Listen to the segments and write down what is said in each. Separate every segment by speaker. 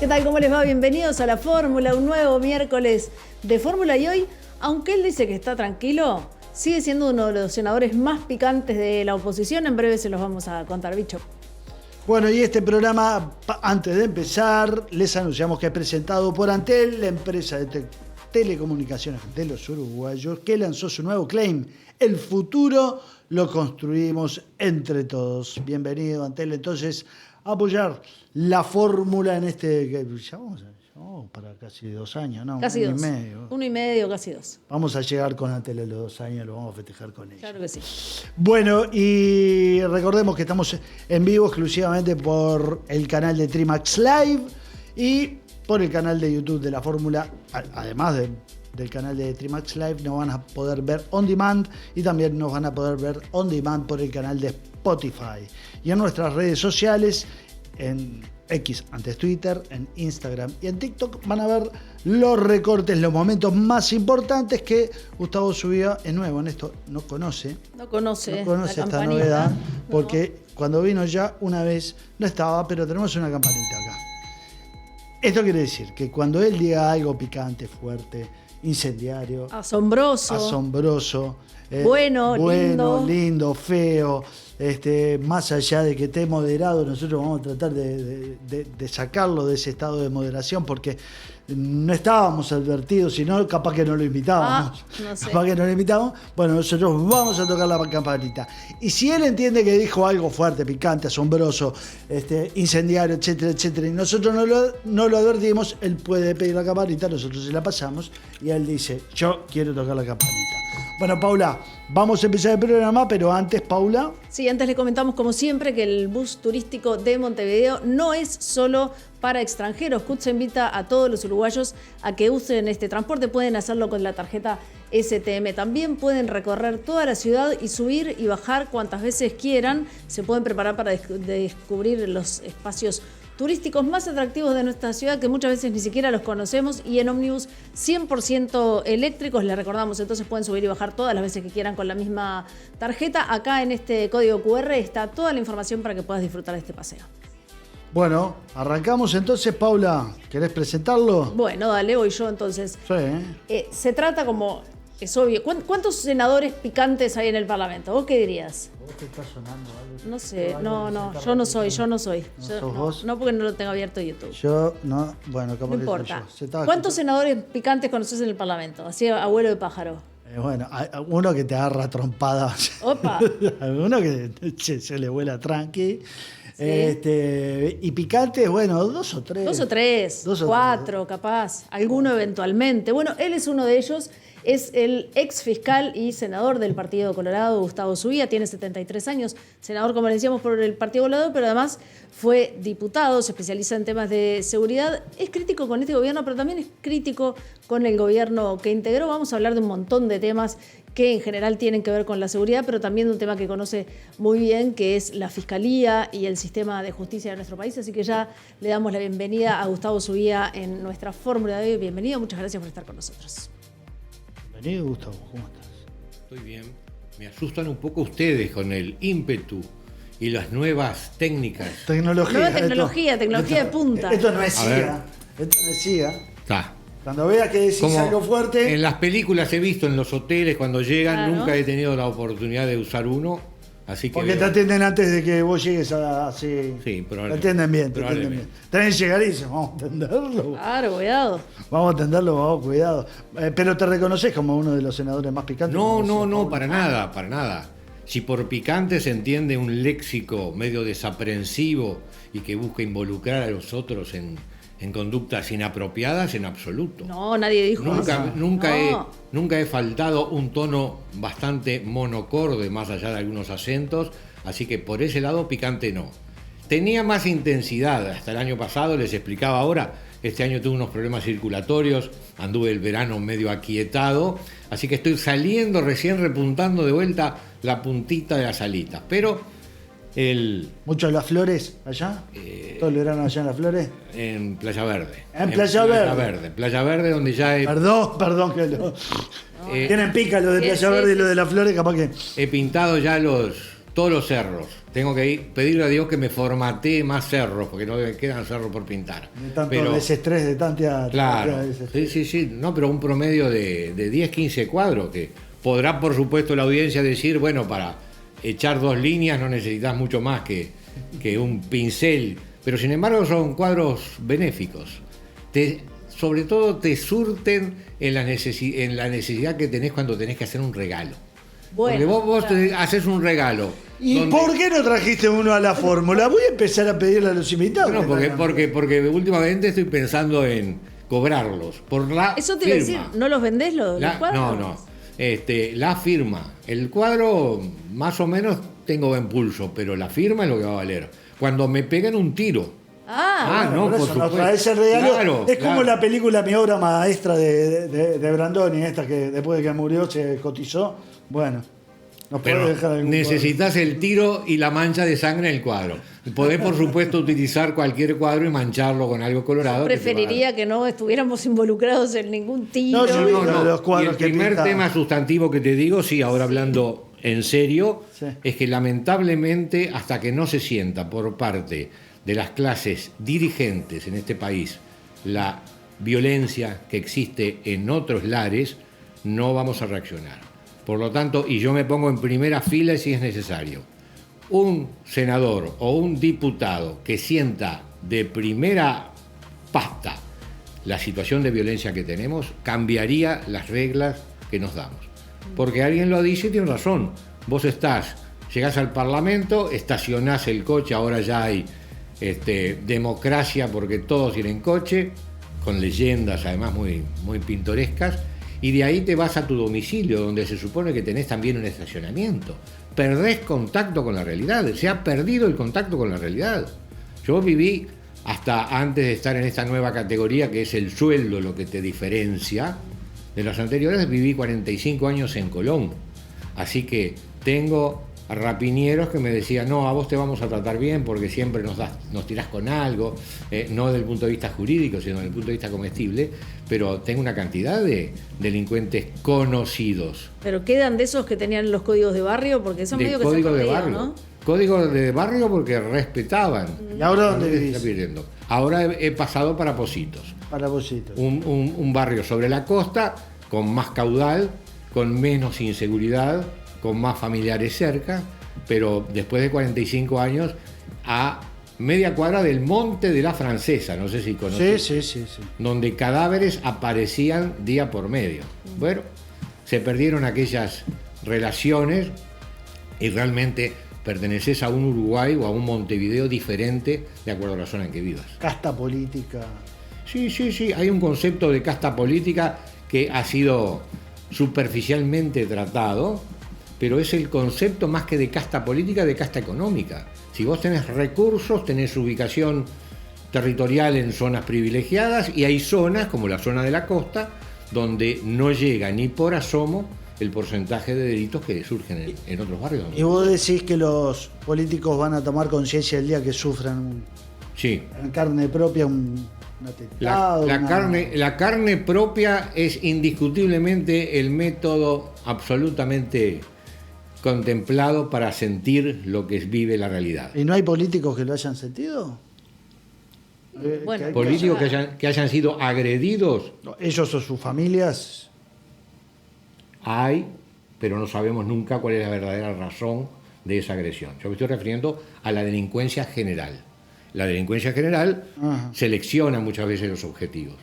Speaker 1: ¿Qué tal? ¿Cómo les va? Bienvenidos a La Fórmula, un nuevo miércoles de Fórmula. Y hoy, aunque él dice que está tranquilo, sigue siendo uno de los senadores más picantes de la oposición. En breve se los vamos a contar, bicho.
Speaker 2: Bueno, y este programa, antes de empezar, les anunciamos que es presentado por Antel, la empresa de telecomunicaciones de los uruguayos, que lanzó su nuevo claim: el futuro lo construimos entre todos. Bienvenido, Antel, entonces, a apoyar la fórmula en este... Ya vamos para casi 2 años, ¿no?
Speaker 1: Casi 2.
Speaker 2: 1 año y medio.
Speaker 1: 1 y medio, casi 2.
Speaker 2: Vamos a llegar con Antel a los 2 años, lo vamos a festejar con ellos.
Speaker 1: Claro que sí.
Speaker 2: Bueno, y recordemos que estamos en vivo exclusivamente por el canal de Trimax Live y por el canal de YouTube de la Fórmula. Además del canal de Trimax Live, nos van a poder ver on demand y también nos van a poder ver on demand por el canal de Spotify. Y en nuestras redes sociales, en X, antes Twitter, en Instagram y en TikTok, van a ver los recortes, los momentos más importantes que Gustavo subió. Es nuevo en esto, no conoce esta novedad, porque cuando vino ya una vez no estaba, pero tenemos una campanita acá. Esto quiere decir que cuando él diga algo picante, fuerte, incendiario, asombroso,
Speaker 1: bueno,
Speaker 2: lindo, feo, más allá de que esté moderado, nosotros vamos a tratar de sacarlo de ese estado de moderación, porque no estábamos advertidos, sino capaz que no lo invitábamos.
Speaker 1: No sé.
Speaker 2: Capaz que no lo invitamos. Bueno, nosotros vamos a tocar la campanita. Y si él entiende que dijo algo fuerte, picante, asombroso, incendiario, etcétera, etcétera, y nosotros no lo advertimos, él puede pedir la campanita, nosotros se la pasamos, y él dice: yo quiero tocar la campanita. Bueno, Paula, vamos a empezar el programa, pero antes, Paula...
Speaker 1: Sí, antes le comentamos, como siempre, que el bus turístico de Montevideo no es solo para extranjeros. CUT se invita a todos los uruguayos a que usen este transporte. Pueden hacerlo con la tarjeta STM. También pueden recorrer toda la ciudad y subir y bajar cuantas veces quieran. Se pueden preparar para descubrir los espacios turísticos más atractivos de nuestra ciudad, que muchas veces ni siquiera los conocemos, y en ómnibus 100% eléctricos. Les recordamos, entonces pueden subir y bajar todas las veces que quieran con la misma tarjeta. Acá en este código QR está toda la información para que puedas disfrutar de este paseo.
Speaker 2: Bueno, arrancamos entonces, Paula. ¿Querés presentarlo?
Speaker 1: Bueno, dale, voy yo entonces.
Speaker 2: Sí.
Speaker 1: Se trata, como es obvio, ¿cuántos senadores picantes hay en el Parlamento? ¿Vos qué dirías?
Speaker 2: ¿Vos te está sonando algo?
Speaker 1: No sé, no, yo no soy.
Speaker 2: ¿No sos vos?
Speaker 1: No, porque no lo tengo abierto en YouTube.
Speaker 2: Yo no, bueno, capaz
Speaker 1: no
Speaker 2: que
Speaker 1: importa.
Speaker 2: soy yo.
Speaker 1: ¿Cuántos senadores picantes conoces en el Parlamento? Así, abuelo de pájaro.
Speaker 2: Bueno, hay uno que te agarra trompadas.
Speaker 1: Opa.
Speaker 2: Uno que se le vuela tranqui.
Speaker 1: Sí.
Speaker 2: Y picantes, bueno, 2 o 3.
Speaker 1: 2 o 3, 4 capaz, alguno eventualmente. Bueno, él es uno de ellos. Es el ex fiscal y senador del Partido Colorado, Gustavo Zuía. Tiene 73 años, senador, como le decíamos, por el Partido Colorado, pero además fue diputado, se especializa en temas de seguridad. Es crítico con este gobierno, pero también es crítico con el gobierno que integró. Vamos a hablar de un montón de temas que en general tienen que ver con la seguridad, pero también de un tema que conoce muy bien, que es la fiscalía y el sistema de justicia de nuestro país. Así que ya le damos la bienvenida a Gustavo Zuía en nuestra fórmula de hoy. Bienvenido, muchas gracias por estar con nosotros.
Speaker 2: Bienvenido, Gustavo, ¿cómo estás?
Speaker 3: Estoy bien. Me asustan un poco ustedes con el ímpetu y las nuevas técnicas.
Speaker 1: Nueva tecnología de punta.
Speaker 2: Esto no es CIA. Esto no es CIA.
Speaker 3: Está.
Speaker 2: Cuando veas que decís
Speaker 3: Como
Speaker 2: algo fuerte...
Speaker 3: En las películas he visto, en los hoteles, cuando llegan,
Speaker 1: Claro.
Speaker 3: Nunca he tenido la oportunidad de usar uno. Así que
Speaker 2: Porque te atienden antes de que vos llegues así.
Speaker 3: Sí,
Speaker 2: te atienden bien, Tenés que llegar y dices: vamos a atenderlo.
Speaker 1: Claro, cuidado.
Speaker 2: Vamos a atenderlo, cuidado. Pero te reconoces como uno de los senadores más picantes.
Speaker 3: No, para nada. Si por picante se entiende un léxico medio desaprensivo y que busca involucrar a los otros en conductas inapropiadas, en absoluto.
Speaker 1: No, nadie dijo eso.
Speaker 3: Nunca he faltado un tono bastante monocorde, más allá de algunos acentos, así que por ese lado picante no. Tenía más intensidad hasta el año pasado, les explicaba ahora. Este año tuve unos problemas circulatorios, anduve el verano medio aquietado, así que estoy saliendo recién, repuntando de vuelta la puntita de las alitas. Pero
Speaker 2: ¿Mucho en Las Flores allá? ¿Todo el verano allá en Las Flores?
Speaker 3: En Playa Verde.
Speaker 2: Playa
Speaker 3: Verde, donde ya he...
Speaker 2: Perdón que lo... Tienen pica lo de Playa Verde y lo de Las Flores, capaz que...
Speaker 3: He pintado ya todos los cerros. Tengo que pedirle a Dios que me formatee más cerros, porque no me quedan cerros por pintar.
Speaker 2: De tanto desestrés, de tanta...
Speaker 3: Claro, sí. No, pero un promedio de 10, 15 cuadros, que podrá, por supuesto, la audiencia decir, bueno, para echar 2 líneas no necesitas mucho más que un pincel, pero sin embargo son cuadros benéficos. Sobre todo te surten en la necesidad que tenés cuando tenés que hacer un regalo.
Speaker 1: Bueno,
Speaker 3: porque vos haces un regalo.
Speaker 2: ¿Y por qué no trajiste uno a la fórmula? Voy a empezar a pedirle a los invitados.
Speaker 3: No, porque últimamente estoy pensando en cobrarlos por la
Speaker 1: Eso te iba a
Speaker 3: firma.
Speaker 1: decir, ¿no los vendés los cuadros?
Speaker 3: No. La firma. El cuadro más o menos tengo buen pulso, pero la firma es lo que va a valer. Cuando me pegan un tiro.
Speaker 2: No, por supuesto. Traes el regalo.
Speaker 3: Claro,
Speaker 2: es como la película Mi obra maestra de Brandoni, esta que después de que murió se cotizó. Bueno, nos
Speaker 3: pero
Speaker 2: podés dejar algún
Speaker 3: necesitas el tiro y la mancha de sangre en el cuadro. Podés, por supuesto, utilizar cualquier cuadro y mancharlo con algo colorado.
Speaker 1: Yo preferiría que no estuviéramos involucrados en ningún tiro.
Speaker 2: No. Los
Speaker 3: Y
Speaker 2: cuadros
Speaker 3: el
Speaker 2: que
Speaker 3: primer
Speaker 2: pintan.
Speaker 3: tema sustantivo que te digo, sí, ahora hablando en serio,
Speaker 2: Sí.
Speaker 3: es que lamentablemente, hasta que no se sienta por parte de las clases dirigentes en este país la violencia que existe en otros lares, no vamos a reaccionar. Por lo tanto, y yo me pongo en primera fila si es necesario, un senador o un diputado que sienta de primera pasta la situación de violencia que tenemos, cambiaría las reglas que nos damos. Porque alguien lo dice y tiene razón. Vos llegás al Parlamento, estacionás el coche, ahora ya hay democracia porque todos tienen coche, con leyendas además muy, muy pintorescas, y de ahí te vas a tu domicilio, donde se supone que tenés también un estacionamiento. Perdés contacto con la realidad, se ha perdido el contacto con la realidad. Yo viví, hasta antes de estar en esta nueva categoría, que es el sueldo lo que te diferencia de los anteriores, viví 45 años en Colón. Así que tengo rapiñeros que me decían, no, a vos te vamos a tratar bien porque siempre nos tirás con algo, no desde el punto de vista jurídico, sino desde el punto de vista comestible, pero tengo una cantidad de delincuentes conocidos.
Speaker 1: Pero quedan de esos que tenían los códigos de barrio, porque son medio que
Speaker 3: código
Speaker 1: se han
Speaker 3: de
Speaker 1: perdido,
Speaker 3: barrio.
Speaker 1: ¿no?
Speaker 3: Código de barrio porque respetaban.
Speaker 2: ¿Y ahora dónde
Speaker 3: Se
Speaker 2: vivís?
Speaker 3: está perdiendo. Ahora he pasado para Positos.
Speaker 2: Para vositos.
Speaker 3: Un barrio sobre la costa, con más caudal, con menos inseguridad, con más familiares cerca, pero después de 45 años, a media cuadra del Monte de la Francesa, no sé si conoces.
Speaker 2: Sí.
Speaker 3: Donde cadáveres aparecían día por medio. Bueno, se perdieron aquellas relaciones y realmente perteneces a un Uruguay o a un Montevideo diferente de acuerdo a la zona en que vivas.
Speaker 2: Casta política.
Speaker 3: Sí, hay un concepto de casta política que ha sido superficialmente tratado, pero es el concepto más que de casta política, de casta económica. Si vos tenés recursos, tenés ubicación territorial en zonas privilegiadas, y hay zonas, como la zona de la costa, donde no llega ni por asomo el porcentaje de delitos que surgen en otros barrios.
Speaker 2: Y vos decís que los políticos van a tomar conciencia el día que sufran
Speaker 3: Sí.
Speaker 2: en carne propia un atentado.
Speaker 3: La carne propia es indiscutiblemente el método absolutamente contemplado para sentir lo que vive la realidad.
Speaker 2: ¿Y no hay políticos que lo hayan sentido?
Speaker 1: Bueno,
Speaker 3: Políticos que hayan sido agredidos,
Speaker 2: Ellos o sus familias.
Speaker 3: hay, pero no sabemos nunca cuál es la verdadera razón de esa agresión. Yo me estoy refiriendo a la delincuencia general. La delincuencia general selecciona muchas veces los objetivos.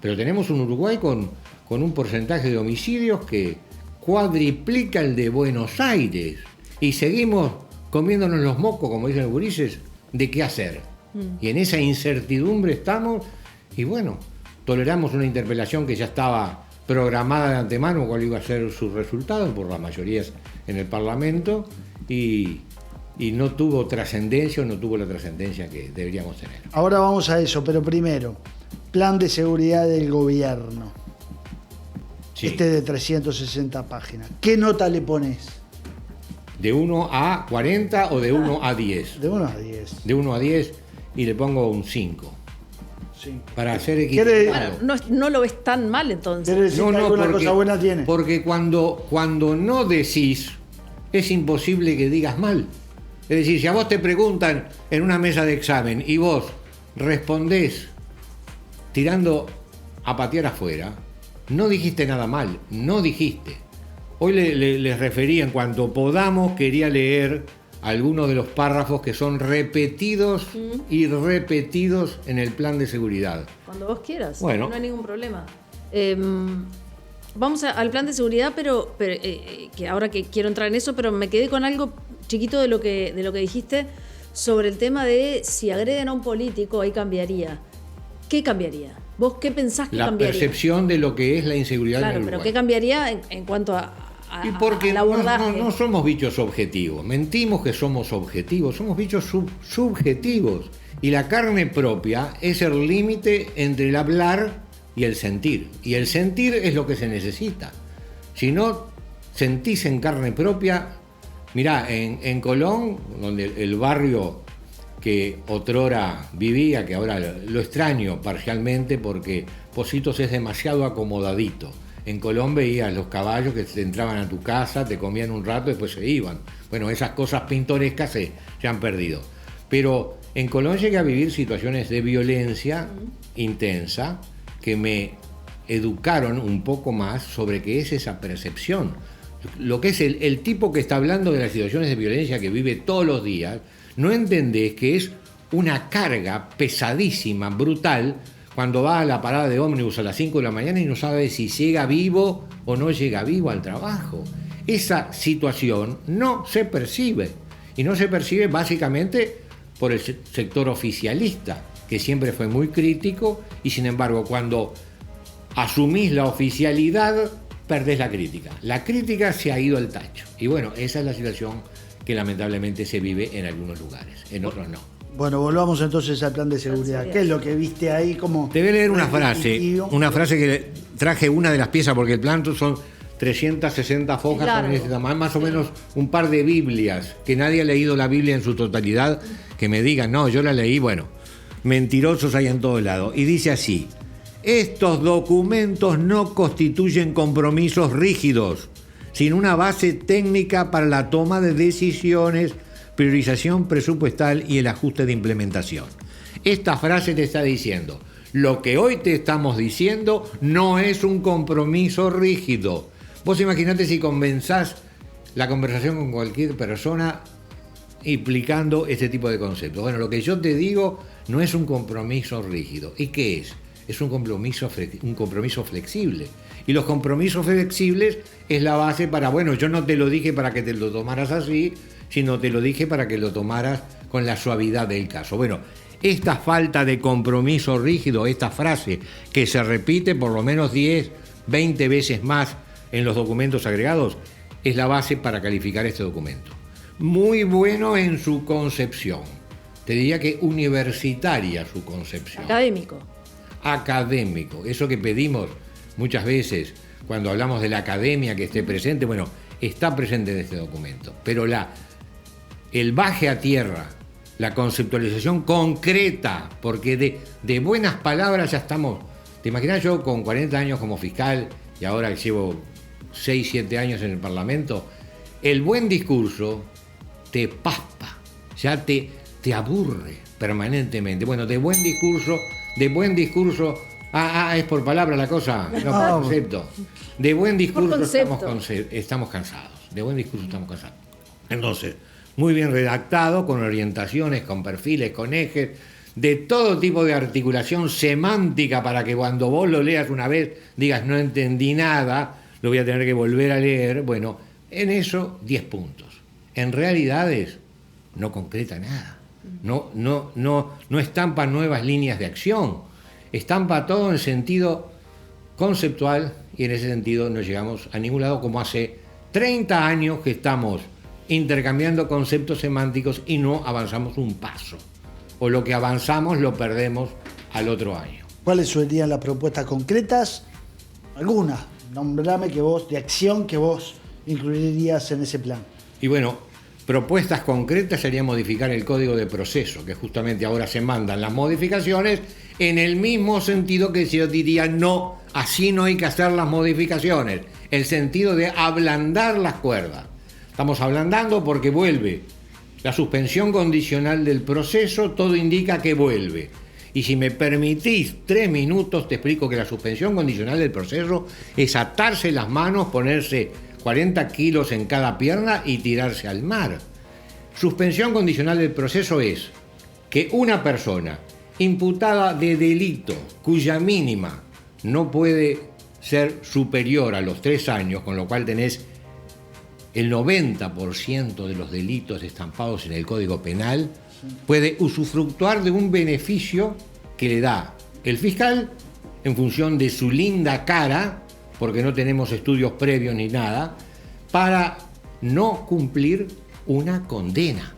Speaker 3: Pero tenemos un Uruguay con un porcentaje de homicidios que cuadriplica el de Buenos Aires. Y seguimos comiéndonos los mocos, como dicen los gurises, de qué hacer. Y en esa incertidumbre estamos, y bueno, toleramos una interpelación que ya estaba programada de antemano cuál iba a ser su resultado por las mayorías en el Parlamento, y no tuvo trascendencia, o no tuvo la trascendencia que deberíamos tener.
Speaker 2: Ahora vamos a eso, pero primero, plan de seguridad del gobierno.
Speaker 3: Sí.
Speaker 2: De 360 páginas. ¿Qué nota le pones?
Speaker 3: ¿De 1 a 40 o de 1 a 10?
Speaker 2: De 1 a 10.
Speaker 3: De 1 a 10 y le pongo un 5.
Speaker 2: Sí.
Speaker 3: Para ser
Speaker 2: ¿Quiere-
Speaker 3: equilibrado.
Speaker 1: Bueno, no lo ves tan mal entonces.
Speaker 2: ¿Quiere decir que alguna cosa buena tiene?
Speaker 3: Porque cuando no decís, es imposible que digas mal. Es decir, si a vos te preguntan en una mesa de examen y vos respondés tirando a patear afuera, no dijiste nada mal, no dijiste. Hoy les referí, en cuanto podamos, quería leer algunos de los párrafos que son repetidos y repetidos en el plan de seguridad.
Speaker 1: Cuando vos quieras,
Speaker 3: bueno,
Speaker 1: no hay ningún problema. Vamos al plan de seguridad, pero que ahora que quiero entrar en eso, pero me quedé con algo chiquito de lo que dijiste sobre el tema de si agreden a un político, ahí cambiaría. ¿Qué cambiaría? ¿Vos qué pensás que cambiaría?
Speaker 3: La percepción de lo que es la inseguridad en el Uruguay.
Speaker 1: Pero ¿qué cambiaría en cuanto al abordaje?
Speaker 3: No somos bichos objetivos, mentimos que somos objetivos, somos bichos subjetivos. Y la carne propia es el límite entre el hablar y el sentir. Y el sentir es lo que se necesita. Si no sentís en carne propia, mirá, en Colón, donde el barrio que otrora vivía, que ahora lo extraño parcialmente porque Positos es demasiado acomodadito. En Colón veías los caballos que te entraban a tu casa, te comían un rato y después se iban. Bueno, esas cosas pintorescas se han perdido. Pero en Colón llegué a vivir situaciones de violencia intensa que me educaron un poco más sobre qué es esa percepción. Lo que es el tipo que está hablando de las situaciones de violencia que vive todos los días, no entendés que es una carga pesadísima, brutal, cuando va a la parada de ómnibus a las 5 de la mañana y no sabe si llega vivo o no llega vivo al trabajo. Esa situación no se percibe, y no se percibe básicamente por el sector oficialista, que siempre fue muy crítico, y sin embargo cuando asumís la oficialidad perdés la crítica. La crítica se ha ido al tacho. Y bueno, esa es la situación que lamentablemente se vive en algunos lugares, en otros no.
Speaker 2: Bueno, volvamos entonces al plan de seguridad. ¿Qué es lo que viste ahí?
Speaker 3: Te voy a leer una frase que traje una de las piezas, porque el plan son 360 hojas, más o menos un par de Biblias, que nadie ha leído la Biblia en su totalidad, que me digan, no, yo la leí, bueno, mentirosos hay en todo lado. Y dice así: estos documentos no constituyen compromisos rígidos, sino una base técnica para la toma de decisiones, priorización presupuestal y el ajuste de implementación. Esta frase te está diciendo, lo que hoy te estamos diciendo no es un compromiso rígido. Vos imaginate si comenzás la conversación con cualquier persona implicando este tipo de conceptos. Bueno, lo que yo te digo no es un compromiso rígido. ¿Y qué es? Es un compromiso flexible. Y los compromisos flexibles es la base para, bueno, yo no te lo dije para que te lo tomaras así, sino te lo dije para que lo tomaras con la suavidad del caso. Bueno, esta falta de compromiso rígido, esta frase que se repite por lo menos 10, 20 veces más en los documentos agregados, es la base para calificar este documento. Muy bueno en su concepción. Te diría que universitaria su concepción. Académico. Eso que pedimos muchas veces cuando hablamos de la academia que esté presente, bueno, está presente en este documento. Pero el baje a tierra, la conceptualización concreta, porque de buenas palabras ya estamos. ¿Te imaginas yo con 40 años como fiscal y ahora que llevo 6, 7 años en el Parlamento? El buen discurso te paspa, ya te aburre permanentemente. Bueno, de buen discurso, es por palabra la cosa, no por concepto. De buen discurso estamos cansados. De buen discurso estamos cansados. Entonces, muy bien redactado, con orientaciones, con perfiles, con ejes, de todo tipo de articulación semántica para que cuando vos lo leas una vez digas no entendí nada, lo voy a tener que volver a leer. Bueno, en eso 10 puntos. En realidades no concreta nada. No estampa nuevas líneas de acción. Estampa todo en sentido conceptual y en ese sentido no llegamos a ningún lado, como hace 30 años que estamos intercambiando conceptos semánticos y no avanzamos un paso. O lo que avanzamos lo perdemos al otro año.
Speaker 2: ¿Cuáles serían las propuestas concretas? Algunas. Nombrame de acción que vos incluirías en ese plan.
Speaker 3: Y bueno, propuestas concretas sería modificar el código de proceso, que justamente ahora se mandan las modificaciones en el mismo sentido que yo diría no, así no hay que hacer las modificaciones. El sentido de ablandar las cuerdas. Estamos ablandando porque vuelve. La suspensión condicional del proceso, todo indica que vuelve. Y si me permitís 3 minutos, te explico que la suspensión condicional del proceso es atarse las manos, ponerse 40 kilos en cada pierna y tirarse al mar. Suspensión condicional del proceso es que una persona imputada de delito cuya mínima no puede ser superior a los 3 años, con lo cual tenés el 90% de los delitos estampados en el Código Penal, puede usufructuar de un beneficio que le da el fiscal en función de su linda cara, porque no tenemos estudios previos ni nada, para no cumplir una condena.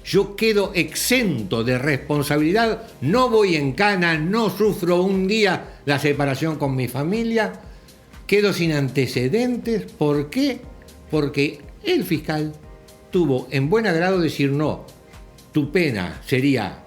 Speaker 3: Yo quedo exento de responsabilidad, no voy en cana, no sufro un día la separación con mi familia, quedo sin antecedentes. ¿Por qué? Porque el fiscal tuvo en buen agrado decir no, tu pena sería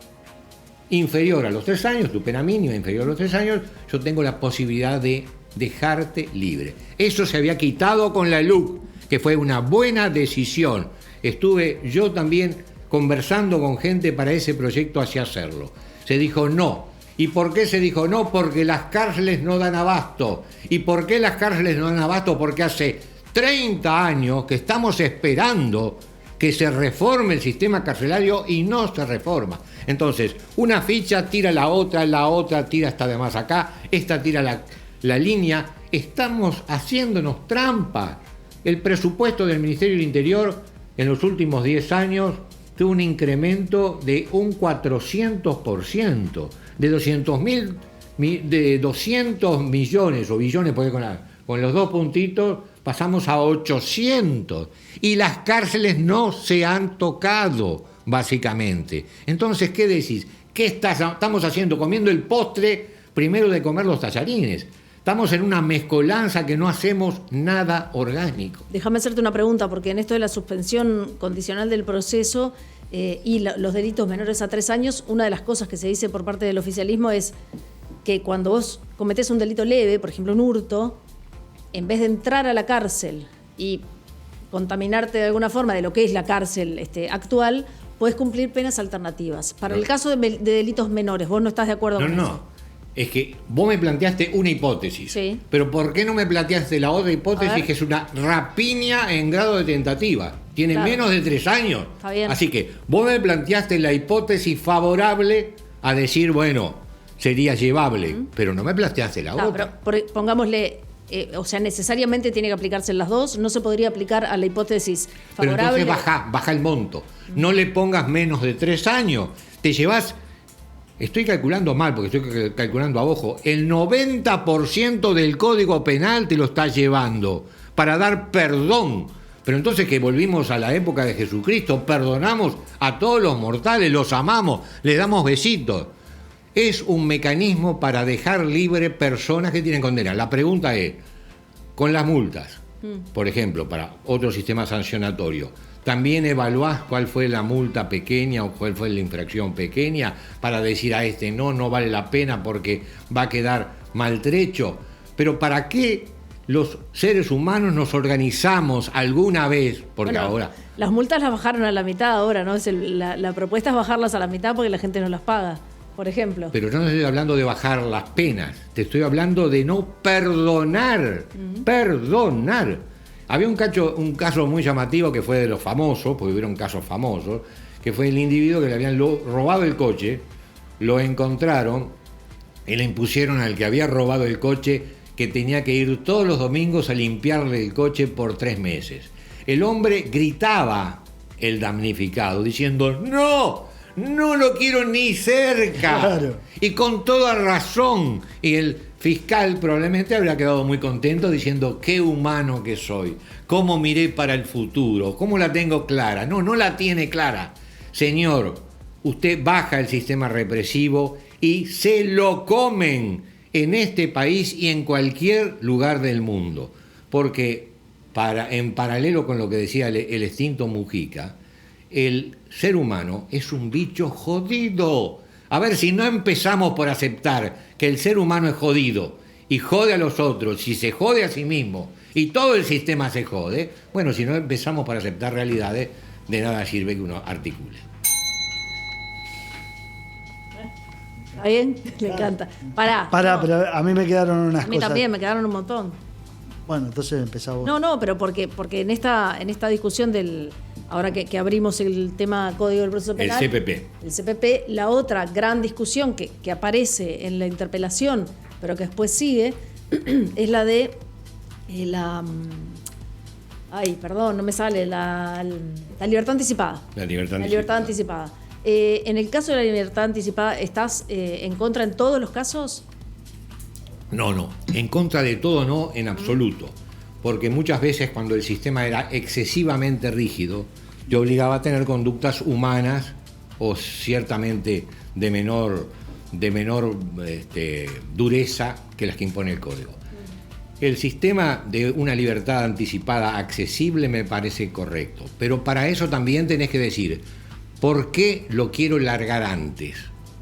Speaker 3: inferior a los 3 años, tu pena mínima inferior a los 3 años, yo tengo la posibilidad de dejarte libre. Eso se había quitado con la LUC, que fue una buena decisión. Estuve yo también conversando con gente para ese proyecto hacia hacerlo. Se dijo no. ¿Y por qué se dijo no? Porque las cárceles no dan abasto. ¿Y por qué las cárceles no dan abasto? Porque hace 30 años que estamos esperando que se reforme el sistema carcelario y no se reforma. Entonces, una ficha tira la otra tira hasta de más acá, esta tira la línea. Estamos haciéndonos trampa. El presupuesto del Ministerio del Interior en los últimos 10 años tuvo un incremento de un 400%, de 200 millones o billones, porque con los 2 puntitos pasamos a 800, y las cárceles no se han tocado, básicamente. Entonces, ¿qué decís? ¿Qué estamos haciendo? Comiendo el postre primero de comer los tallarines. Estamos en una mezcolanza que no hacemos nada orgánico.
Speaker 1: Déjame hacerte una pregunta, porque en esto de la suspensión condicional del proceso y los delitos menores a 3 años, una de las cosas que se dice por parte del oficialismo es que cuando vos cometés un delito leve, por ejemplo un hurto, en vez de entrar a la cárcel y contaminarte de alguna forma de lo que es la cárcel actual, podés cumplir penas alternativas. Para el caso de delitos menores, ¿vos no estás de acuerdo con eso?
Speaker 3: No. Es que vos me planteaste una hipótesis,
Speaker 1: sí.
Speaker 3: Pero ¿por qué no me planteaste la otra hipótesis, que es una rapiña en grado de tentativa? Tiene menos de 3 años.
Speaker 1: Está bien.
Speaker 3: Así que vos me planteaste la hipótesis favorable a decir, bueno, sería llevable, pero no me planteaste la otra.
Speaker 1: Pero pongámosle, o sea, necesariamente tiene que aplicarse en las dos, no se podría aplicar a la hipótesis favorable.
Speaker 3: Pero entonces baja el monto, no le pongas menos de 3 años, te llevas... Estoy calculando mal, porque estoy calculando a ojo. El 90% del Código Penal te lo está llevando para dar perdón. Pero entonces que volvimos a la época de Jesucristo, perdonamos a todos los mortales, los amamos, les damos besitos. Es un mecanismo para dejar libre personas que tienen condena. La pregunta es, con las multas, por ejemplo, para otro sistema sancionatorio, ¿también evaluás cuál fue la multa pequeña o cuál fue la infracción pequeña para decir a no vale la pena porque va a quedar maltrecho? Pero ¿para qué los seres humanos nos organizamos alguna vez? Porque ahora...
Speaker 1: Las multas las bajaron a la mitad ahora, ¿no? La propuesta es bajarlas a la mitad porque la gente no las paga, por ejemplo.
Speaker 3: Pero yo no estoy hablando de bajar las penas, te estoy hablando de no perdonar, perdonar. Había un caso muy llamativo que fue de los famosos, porque hubieron casos famosos, que fue el individuo que le habían robado el coche, lo encontraron y le impusieron al que había robado el coche que tenía que ir todos los domingos a limpiarle el coche por 3 meses. El hombre gritaba, el damnificado, diciendo, no lo quiero ni cerca. Claro. Y con toda razón. Y el fiscal probablemente habría quedado muy contento diciendo, qué humano que soy, cómo miré para el futuro, cómo la tengo clara. No la tiene clara. Señor, usted baja el sistema represivo y se lo comen en este país y en cualquier lugar del mundo. Porque en paralelo con lo que decía el extinto Mujica, el ser humano es un bicho jodido. A ver, si no empezamos por aceptar que el ser humano es jodido y jode a los otros y se jode a sí mismo y todo el sistema se jode, bueno, si no empezamos para aceptar realidades, de nada sirve que uno articule.
Speaker 1: ¿Está bien? Le encanta. Pará,
Speaker 2: pero a mí me quedaron unas
Speaker 1: a mí
Speaker 2: cosas.
Speaker 1: también me quedaron un montón.
Speaker 2: Bueno, entonces empezá vos.
Speaker 1: No, pero porque en esta discusión ahora que abrimos el tema Código del Proceso Penal. El CPP, la otra gran discusión que aparece en la interpelación, pero que después sigue, es la de ay, perdón, no me sale, la libertad anticipada.
Speaker 3: La libertad
Speaker 1: anticipada. En el caso de la libertad anticipada, ¿estás en contra en todos los casos?
Speaker 3: No, en contra de todo no, en absoluto. Porque muchas veces cuando el sistema era excesivamente rígido, te obligaba a tener conductas humanas o ciertamente de menor dureza que las que impone el código. El sistema de una libertad anticipada accesible me parece correcto, pero para eso también tenés que decir, ¿por qué lo quiero largar antes?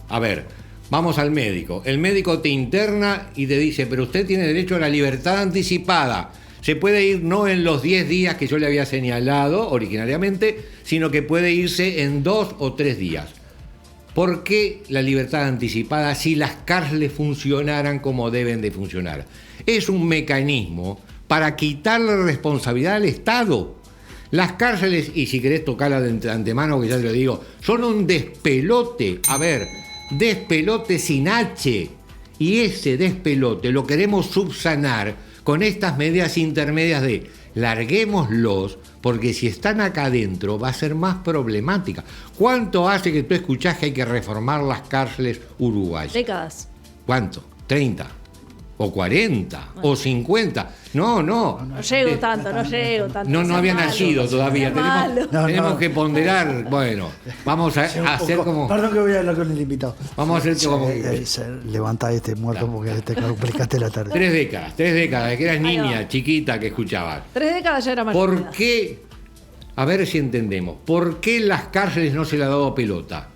Speaker 3: A ver, vamos al médico. El médico te interna y te dice, pero usted tiene derecho a la libertad anticipada. Se puede ir no en los 10 días que yo le había señalado originariamente, sino que puede irse en 2 o 3 días. ¿Por qué la libertad anticipada si las cárceles funcionaran como deben de funcionar? Es un mecanismo para quitarle responsabilidad al Estado. Las cárceles, y si querés tocarla de antemano, que ya te lo digo, son un despelote. A ver, despelote sin H. Y ese despelote lo queremos subsanar con estas medidas intermedias de larguémoslos, porque si están acá adentro va a ser más problemática. ¿Cuánto hace que tú escuchás que hay que reformar las cárceles uruguayas?
Speaker 1: Décadas.
Speaker 3: ¿Cuánto? ¿30? ¿O 40? ¿O 50? No.
Speaker 1: No llego tanto.
Speaker 3: No había nacido todavía. Tenemos que ponderar. Bueno, vamos a hacer como...
Speaker 2: Perdón que voy a hablar con el invitado.
Speaker 3: Vamos a hacer como...
Speaker 2: Levanta muerto porque te complicaste la tarde.
Speaker 3: 3 décadas, de que eras niña, chiquita, que escuchabas.
Speaker 1: 3 décadas ya era más.
Speaker 3: ¿Por qué? A ver si entendemos. ¿Por qué las cárceles no se le ha dado pelota?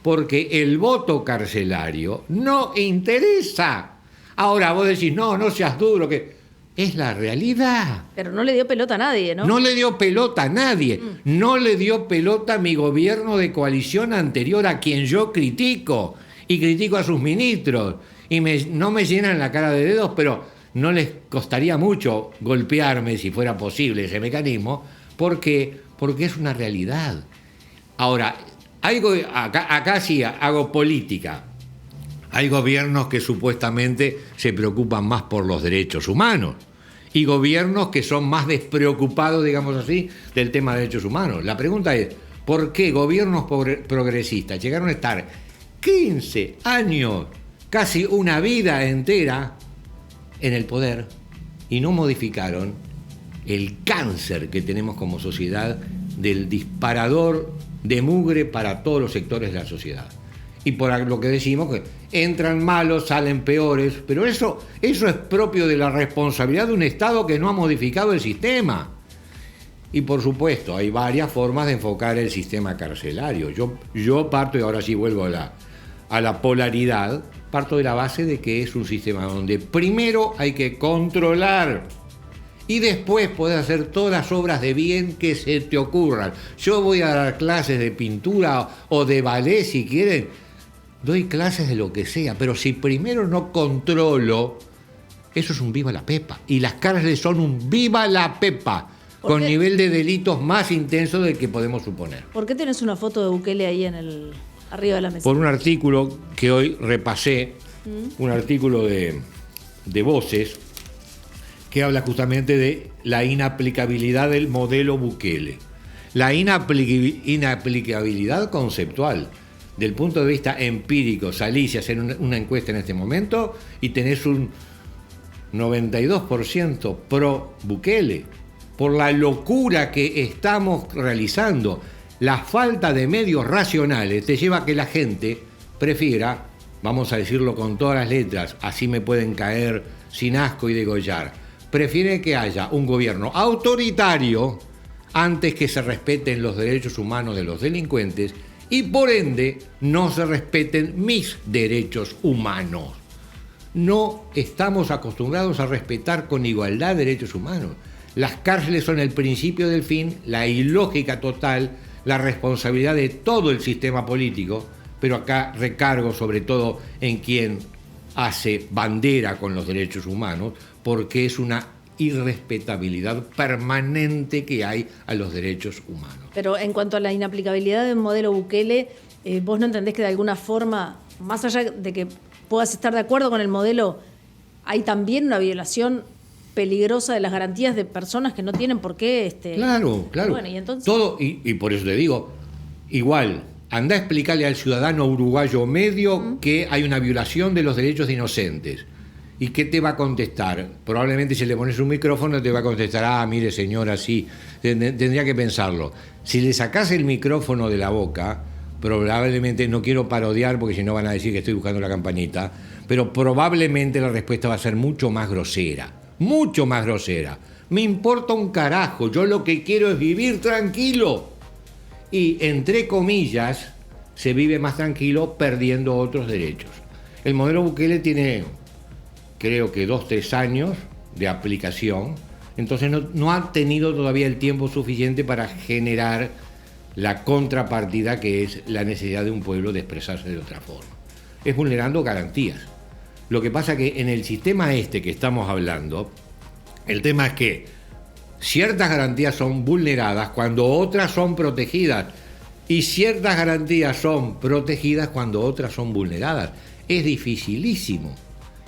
Speaker 3: Porque el voto carcelario no interesa. Ahora vos decís, no seas duro, que es la realidad.
Speaker 1: Pero no le dio pelota a nadie, ¿no?
Speaker 3: No le dio pelota a nadie. No le dio pelota a mi gobierno de coalición anterior, a quien yo critico. Y critico a sus ministros. Y no me llenan la cara de dedos, pero no les costaría mucho golpearme, si fuera posible, ese mecanismo, porque es una realidad. Ahora, acá sí hago política. Hay gobiernos que supuestamente se preocupan más por los derechos humanos y gobiernos que son más despreocupados, digamos así, del tema de derechos humanos. La pregunta es, ¿por qué gobiernos progresistas llegaron a estar 15 años, casi una vida entera, en el poder y no modificaron el cáncer que tenemos como sociedad del disparador de mugre para todos los sectores de la sociedad? Y por lo que decimos, que entran malos, salen peores, pero eso es propio de la responsabilidad de un Estado que no ha modificado el sistema. Y por supuesto, hay varias formas de enfocar el sistema carcelario. Yo parto, y ahora sí vuelvo a la polaridad, parto de la base de que es un sistema donde primero hay que controlar y después podés hacer todas las obras de bien que se te ocurran. Yo voy a dar clases de pintura o de ballet si quieren. Doy clases de lo que sea, pero si primero no controlo, eso es un viva la pepa. Y las cárceles son un viva la pepa, con nivel de delitos más intenso del que podemos suponer.
Speaker 1: ¿Por qué tienes una foto de Bukele ahí arriba de la mesa?
Speaker 3: Por un artículo que hoy repasé, un artículo de Voces, que habla justamente de la inaplicabilidad del modelo Bukele. La inaplicabilidad conceptual. Del punto de vista empírico, salís y hacer una encuesta en este momento y tenés un 92% pro Bukele, por la locura que estamos realizando. La falta de medios racionales te lleva a que la gente prefiera, vamos a decirlo con todas las letras, así me pueden caer sin asco y degollar, prefiere que haya un gobierno autoritario antes que se respeten los derechos humanos de los delincuentes y por ende no se respeten mis derechos humanos. no estamos acostumbrados a respetar con igualdad derechos humanos. Las cárceles son el principio del fin, la ilógica total, la responsabilidad de todo el sistema político, pero acá recargo sobre todo en quien hace bandera con los derechos humanos, porque es una irrespetabilidad permanente que hay a los derechos humanos.
Speaker 1: Pero en cuanto a la inaplicabilidad del modelo Bukele, ¿vos no entendés que de alguna forma, más allá de que puedas estar de acuerdo con el modelo, hay también una violación peligrosa de las garantías de personas que no tienen por qué...
Speaker 3: Claro.
Speaker 1: Bueno, y entonces...
Speaker 3: Todo, y por eso te digo, igual, anda a explicarle al ciudadano uruguayo medio que hay una violación de los derechos de inocentes. ¿Y qué te va a contestar? Probablemente si le pones un micrófono te va a contestar, mire señora, sí, tendría que pensarlo. Si le sacás el micrófono de la boca, probablemente, no quiero parodiar porque si no van a decir que estoy buscando la campanita, pero probablemente la respuesta va a ser mucho más grosera. Mucho más grosera. Me importa un carajo, yo lo que quiero es vivir tranquilo. Y, entre comillas, se vive más tranquilo perdiendo otros derechos. El modelo Bukele tiene, creo que 2-3 años de aplicación, entonces no ha tenido todavía el tiempo suficiente para generar la contrapartida que es la necesidad de un pueblo de expresarse de otra forma. Es vulnerando garantías. Lo que pasa que en el sistema que estamos hablando, el tema es que ciertas garantías son vulneradas cuando otras son protegidas y ciertas garantías son protegidas cuando otras son vulneradas. Es dificilísimo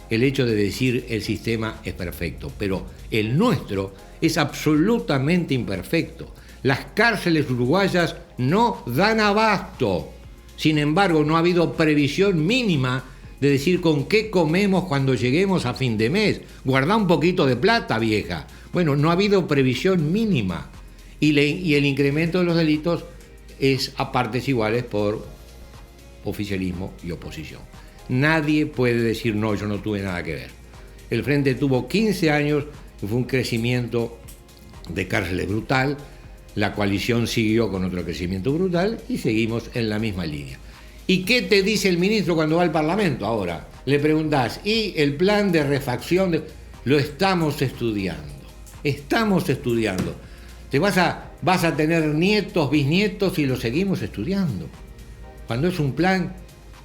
Speaker 3: el hecho de decir el sistema es perfecto, pero el nuestro es absolutamente imperfecto. Las cárceles uruguayas no dan abasto. Sin embargo, no ha habido previsión mínima de decir con qué comemos cuando lleguemos a fin de mes. Guardá un poquito de plata, vieja. Bueno, no ha habido previsión mínima. Y el incremento de los delitos es a partes iguales por oficialismo y oposición. Nadie puede decir, no, yo no tuve nada que ver. El Frente tuvo 15 años, fue un crecimiento de cárceles brutal. La coalición siguió con otro crecimiento brutal y seguimos en la misma línea. ¿Y qué te dice el ministro cuando va al Parlamento ahora? Le preguntás, ¿y el plan de refacción? Lo estamos estudiando. Estamos estudiando. Vas a tener nietos, bisnietos y lo seguimos estudiando. Cuando es un plan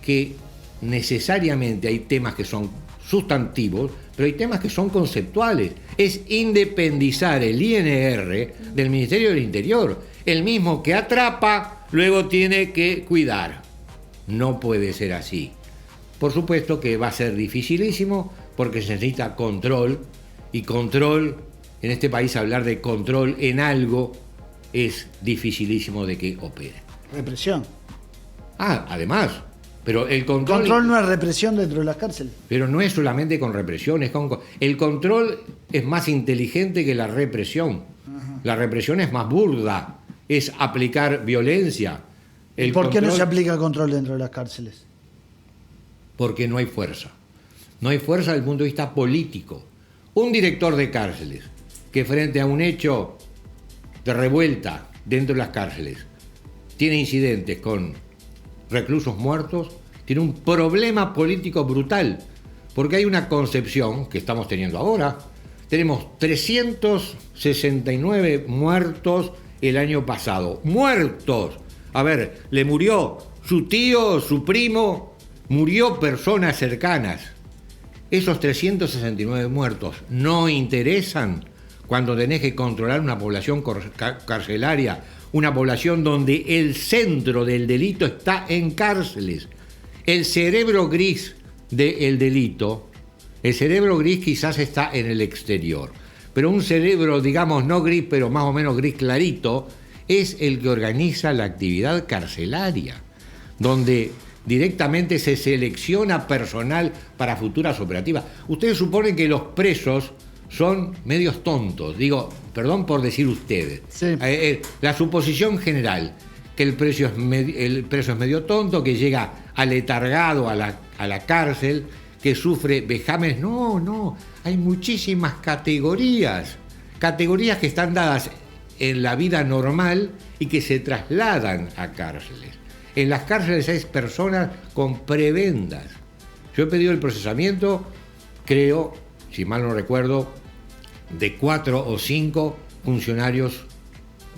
Speaker 3: que necesariamente hay temas que son sustantivos, pero hay temas que son conceptuales. Es independizar el INR del Ministerio del Interior. El mismo que atrapa, luego tiene que cuidar. No puede ser así. Por supuesto que va a ser dificilísimo porque se necesita control, y control, en este país hablar de control en algo es dificilísimo de que opere.
Speaker 2: Represión.
Speaker 3: Además, pero el control...
Speaker 2: Control no es represión dentro de las cárceles.
Speaker 3: Pero no es solamente con represión, el control es más inteligente que la represión. Ajá. La represión es más burda, es aplicar violencia.
Speaker 2: ¿Por qué no se aplica control dentro de las cárceles?
Speaker 3: Porque no hay fuerza. No hay fuerza desde el punto de vista político. Un director de cárceles que frente a un hecho de revuelta dentro de las cárceles tiene incidentes con reclusos muertos, tiene un problema político brutal, porque hay una concepción que estamos teniendo ahora. Tenemos 369 muertos el año pasado. ¡Muertos! A ver, le murió su tío, su primo, murió personas cercanas. Esos 369 muertos no interesan cuando tenés que controlar una población carcelaria, una población donde el centro del delito está en cárceles. El cerebro gris del delito, el cerebro gris quizás está en el exterior, pero un cerebro, digamos, no gris, pero más o menos gris clarito, es el que organiza la actividad carcelaria, donde directamente se selecciona personal para futuras operativas. Ustedes suponen que los presos son medios tontos, digo, perdón por decir ustedes. Sí. La suposición general, que el preso es medio tonto, que llega aletargado a la cárcel, que sufre vejámenes. No, hay muchísimas categorías que están dadas en la vida normal y que se trasladan a cárceles. En las cárceles hay personas con prebendas. Yo he pedido el procesamiento creo, si mal no recuerdo, de 4 o 5 funcionarios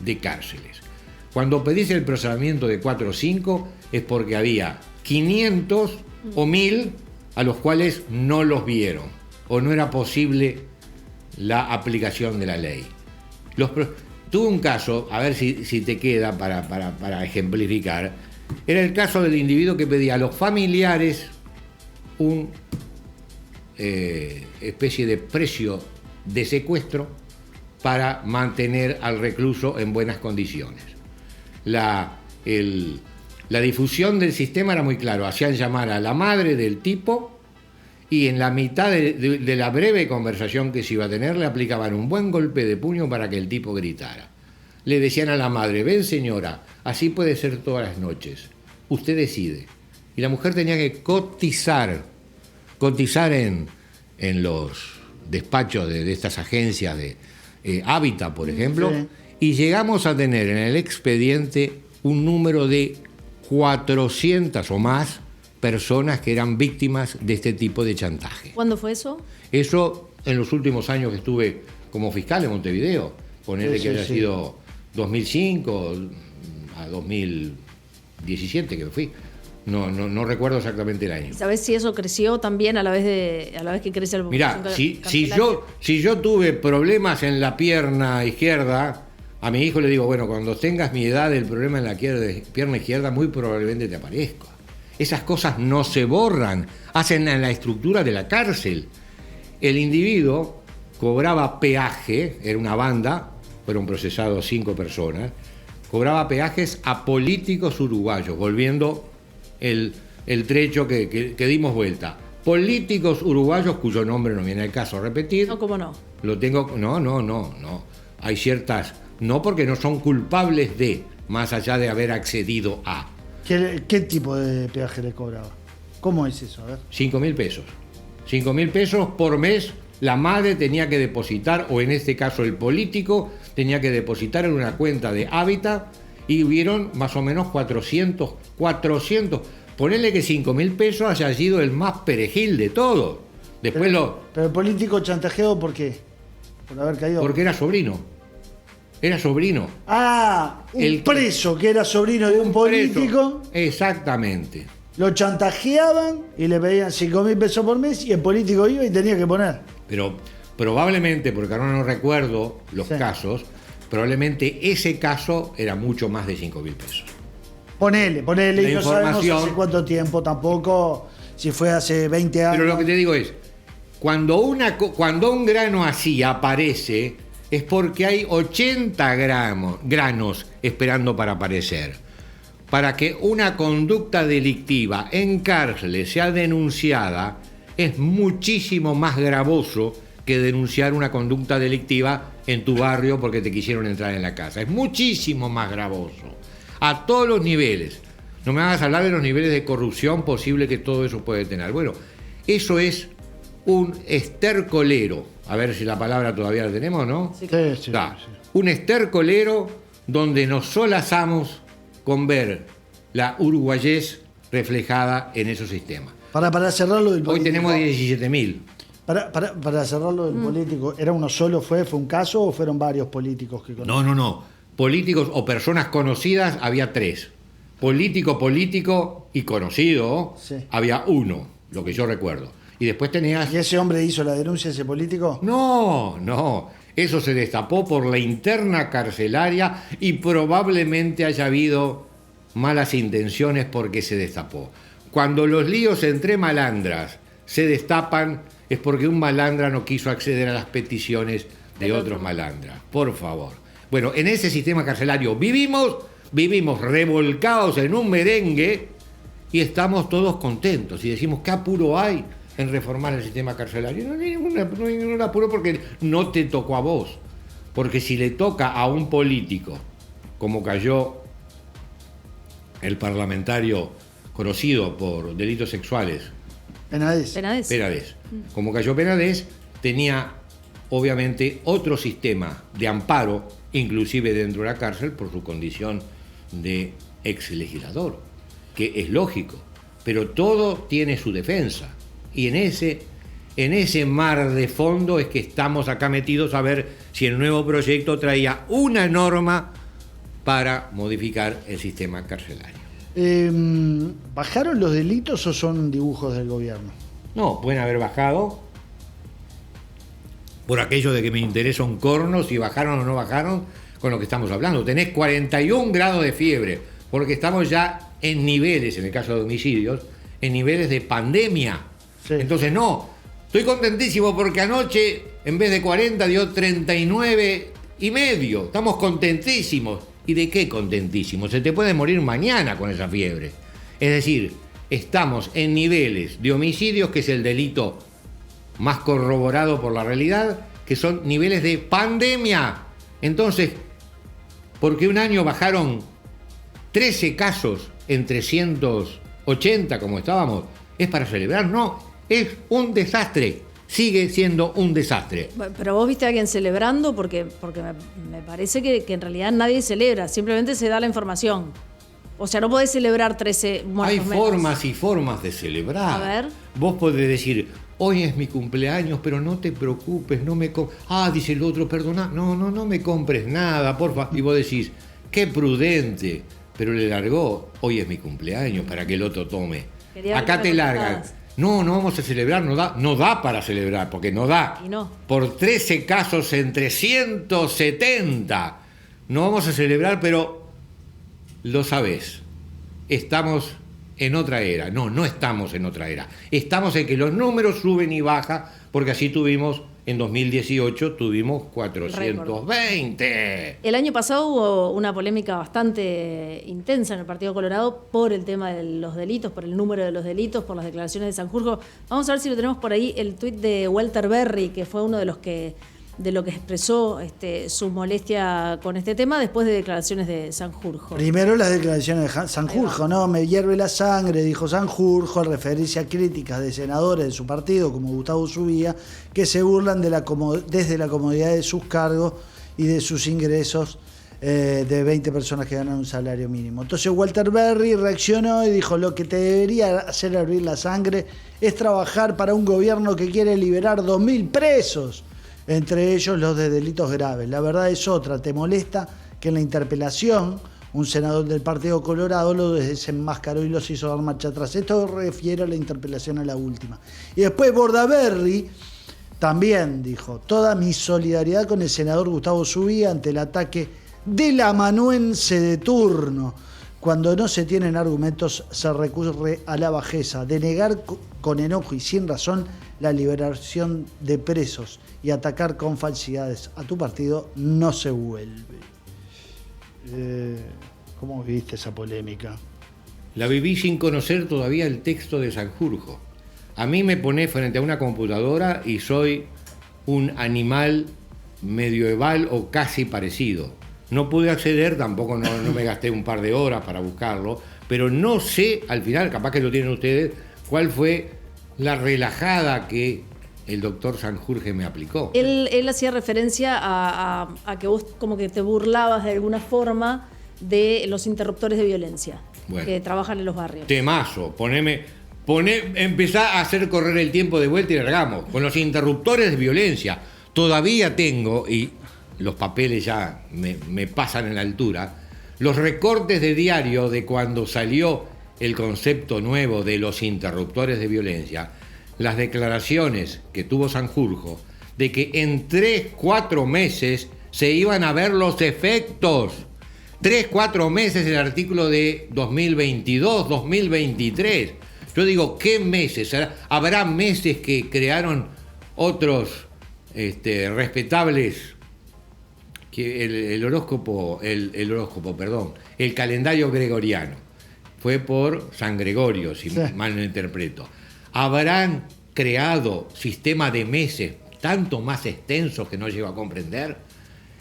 Speaker 3: de cárceles. Cuando pedís el procesamiento de 4 o 5 es porque había 500 o 1000 a los cuales no los vieron o no era posible la aplicación de la ley. Tuve un caso, a ver si te queda para ejemplificar, era el caso del individuo que pedía a los familiares un especie de precio de secuestro para mantener al recluso en buenas condiciones. La difusión del sistema era muy claro, hacían llamar a la madre del tipo y en la mitad de la breve conversación que se iba a tener le aplicaban un buen golpe de puño para que el tipo gritara. Le decían a la madre, ven señora, así puede ser todas las noches, usted decide. Y la mujer tenía que cotizar en los despachos de estas agencias de Hábitat, por ejemplo, sí. Y llegamos a tener en el expediente un número de 400 o más personas que eran víctimas de este tipo de chantaje.
Speaker 1: ¿Cuándo fue eso?
Speaker 3: Eso en los últimos años que estuve como fiscal en Montevideo, ponerle que haya sido 2005 a 2017 que fui. No recuerdo exactamente el año.
Speaker 1: ¿Sabés si eso creció también a la vez que crece el
Speaker 3: Mirá, si yo tuve problemas en la pierna izquierda, a mi hijo le digo, bueno, cuando tengas mi edad, el problema en la pierna izquierda muy probablemente te aparezca. Esas cosas no se borran, hacen en la estructura de la cárcel. El individuo cobraba peaje, era una banda, fueron procesados 5 personas, cobraba peajes a políticos uruguayos, volviendo el trecho que dimos vuelta. Políticos uruguayos cuyo nombre no viene al caso repetir.
Speaker 1: No, ¿cómo no?
Speaker 3: Lo tengo, no. Hay ciertas, no porque no son culpables de, más allá de haber accedido a.
Speaker 2: ¿Qué tipo de peaje le cobraba? ¿Cómo es eso? A ver.
Speaker 3: 5.000 pesos. 5.000 pesos por mes la madre tenía que depositar, o en este caso el político, tenía que depositar en una cuenta de Hábitat y hubieron más o menos 400. Ponele que 5.000 pesos haya sido el más perejil de todo. Después
Speaker 2: pero el político chantajeado, ¿por qué? ¿Por haber caído?
Speaker 3: Porque era sobrino. Era sobrino.
Speaker 2: Ah, un preso que era sobrino de un político.
Speaker 3: Preso. Exactamente.
Speaker 2: Lo chantajeaban y le pedían 5.000 pesos por mes y el político iba y tenía que poner.
Speaker 3: Pero probablemente, porque ahora no recuerdo los casos, probablemente ese caso era mucho más de 5.000 pesos.
Speaker 2: Ponele, y no sabemos hace cuánto tiempo tampoco, si fue hace 20 años.
Speaker 3: Pero lo que te digo es, cuando un grano así aparece, es porque hay 80 granos esperando para aparecer. Para que una conducta delictiva en cárceles sea denunciada, es muchísimo más gravoso que denunciar una conducta delictiva en tu barrio porque te quisieron entrar en la casa. Es muchísimo más gravoso. A todos los niveles. No me hagas hablar de los niveles de corrupción posible que todo eso puede tener. Bueno, eso es un estercolero. A ver si la palabra todavía la tenemos, ¿no?
Speaker 2: Sí.
Speaker 3: Un estercolero donde nos solazamos con ver la uruguayés reflejada en esos sistemas.
Speaker 2: Para cerrarlo del político.
Speaker 3: Hoy tenemos 17.000.
Speaker 2: Para cerrarlo del político, ¿era uno solo? ¿Fue un caso o fueron varios políticos que conocían?
Speaker 3: No. Políticos o personas conocidas había 3. Político y conocido había 1, lo que yo recuerdo. Y después tenías...
Speaker 2: ¿Y ese hombre hizo la denuncia, ese político?
Speaker 3: No. Eso se destapó por la interna carcelaria y probablemente haya habido malas intenciones porque se destapó. Cuando los líos entre malandras se destapan es porque un malandra no quiso acceder a las peticiones de otros malandras. Por favor. Bueno, en ese sistema carcelario vivimos revolcados en un merengue y estamos todos contentos y decimos, ¿qué apuro hay en reformar el sistema carcelario? No hay ningún apuro porque no te tocó a vos. Porque si le toca a un político, como cayó el parlamentario conocido por delitos sexuales, Penades. Como cayó Penades, tenía obviamente otro sistema de amparo, inclusive dentro de la cárcel, por su condición de ex legislador, que es lógico, pero todo tiene su defensa. Y en en ese mar de fondo es que estamos acá metidos a ver si el nuevo proyecto traía una norma para modificar el sistema carcelario.
Speaker 2: ¿Bajaron los delitos o son dibujos del gobierno?
Speaker 3: No, pueden haber bajado por aquello de que me interesa un corno si bajaron o no bajaron con lo que estamos hablando. Tenés 41 grados de fiebre, porque estamos ya en niveles, en el caso de homicidios, en niveles de pandemia.
Speaker 2: Sí.
Speaker 3: Entonces no, estoy contentísimo porque anoche en vez de 40 dio 39,5. Estamos contentísimos. ¿Y de qué contentísimos? Se te puede morir mañana con esa fiebre. Es decir, estamos en niveles de homicidios, que es el delito más corroborado por la realidad, que son niveles de pandemia. Entonces, ¿por qué un año bajaron 13 casos en 380 como estábamos? ¿Es para celebrar? No, es un desastre. Sigue siendo un desastre.
Speaker 1: Pero vos viste a alguien celebrando, porque me parece que en realidad nadie celebra, simplemente se da la información. O sea, no podés celebrar 13 muertos
Speaker 3: Hay
Speaker 1: menos.
Speaker 3: formas y formas de celebrar.
Speaker 1: A ver.
Speaker 3: Vos podés decir, hoy es mi cumpleaños, pero no te preocupes, no me dice el otro, perdona, no me compres nada, porfa. Y vos decís, qué prudente, pero le largó, hoy es mi cumpleaños, para que el otro tome.
Speaker 1: Quería
Speaker 3: Acá
Speaker 1: ver
Speaker 3: te
Speaker 1: las
Speaker 3: largan.
Speaker 1: resultados.
Speaker 3: No vamos a celebrar, no da para celebrar, porque no da.
Speaker 1: Y no.
Speaker 3: Por 13 casos en 370. No vamos a celebrar, pero lo sabés. Estamos en otra era. No estamos en otra era. Estamos en que los números suben y bajan, porque así tuvimos, en 2018, tuvimos 420.
Speaker 1: El año pasado hubo una polémica bastante intensa en el Partido Colorado por el tema de los delitos, por el número de los delitos, por las declaraciones de Sanjurjo. Vamos a ver si lo tenemos por ahí, el tuit de Walter Berry, que fue uno de lo que expresó su molestia con este tema después de declaraciones de Sanjurjo.
Speaker 2: Primero las declaraciones de Sanjurjo, ¿no? Me hierve la sangre, dijo Sanjurjo, en referencia a críticas de senadores de su partido, como Gustavo Subía, que se burlan desde la comodidad de sus cargos y de sus ingresos de 20 personas que ganan un salario mínimo. Entonces Walter Berry reaccionó y dijo, lo que te debería hacer hervir la sangre es trabajar para un gobierno que quiere liberar 2.000 presos, entre ellos los de delitos graves. La verdad es otra. ¿Te molesta que en la interpelación un senador del Partido Colorado lo desenmascaró y los hizo dar marcha atrás? Esto refiere a la interpelación, a la última. Y después Bordaberry también dijo, toda mi solidaridad con el senador Gustavo Subía ante el ataque del amanuense de turno. Cuando no se tienen argumentos se recurre a la bajeza de negar con enojo y sin razón la liberación de presos y atacar con falsidades a tu partido no se vuelve. ¿Cómo viste esa polémica?
Speaker 3: La viví sin conocer todavía el texto de Sanjurjo. A mí me pone frente a una computadora y soy un animal medieval o casi parecido. No pude acceder, tampoco no me gasté un par de horas para buscarlo, pero no sé, al final, capaz que lo tienen ustedes, cuál fue la relajada que el doctor Sanjurjo me aplicó.
Speaker 1: Él hacía referencia a que vos como que te burlabas de alguna forma de los interruptores de violencia que trabajan en los barrios.
Speaker 3: Temazo, empezá a hacer correr el tiempo de vuelta y largamos. Con los interruptores de violencia, todavía tengo, y los papeles ya me pasan en la altura, los recortes de diario de cuando salió el concepto nuevo de los interruptores de violencia, las declaraciones que tuvo Sanjurjo de que en 3-4 meses se iban a ver los efectos. 3-4 meses el artículo de 2022, 2023. Yo digo, ¿qué meses? ¿Habrá meses que crearon otros respetables? Que el horóscopo, el calendario gregoriano fue por San Gregorio, si mal no interpreto. ¿Habrán creado sistema de meses tanto más extensos que no llego a comprender?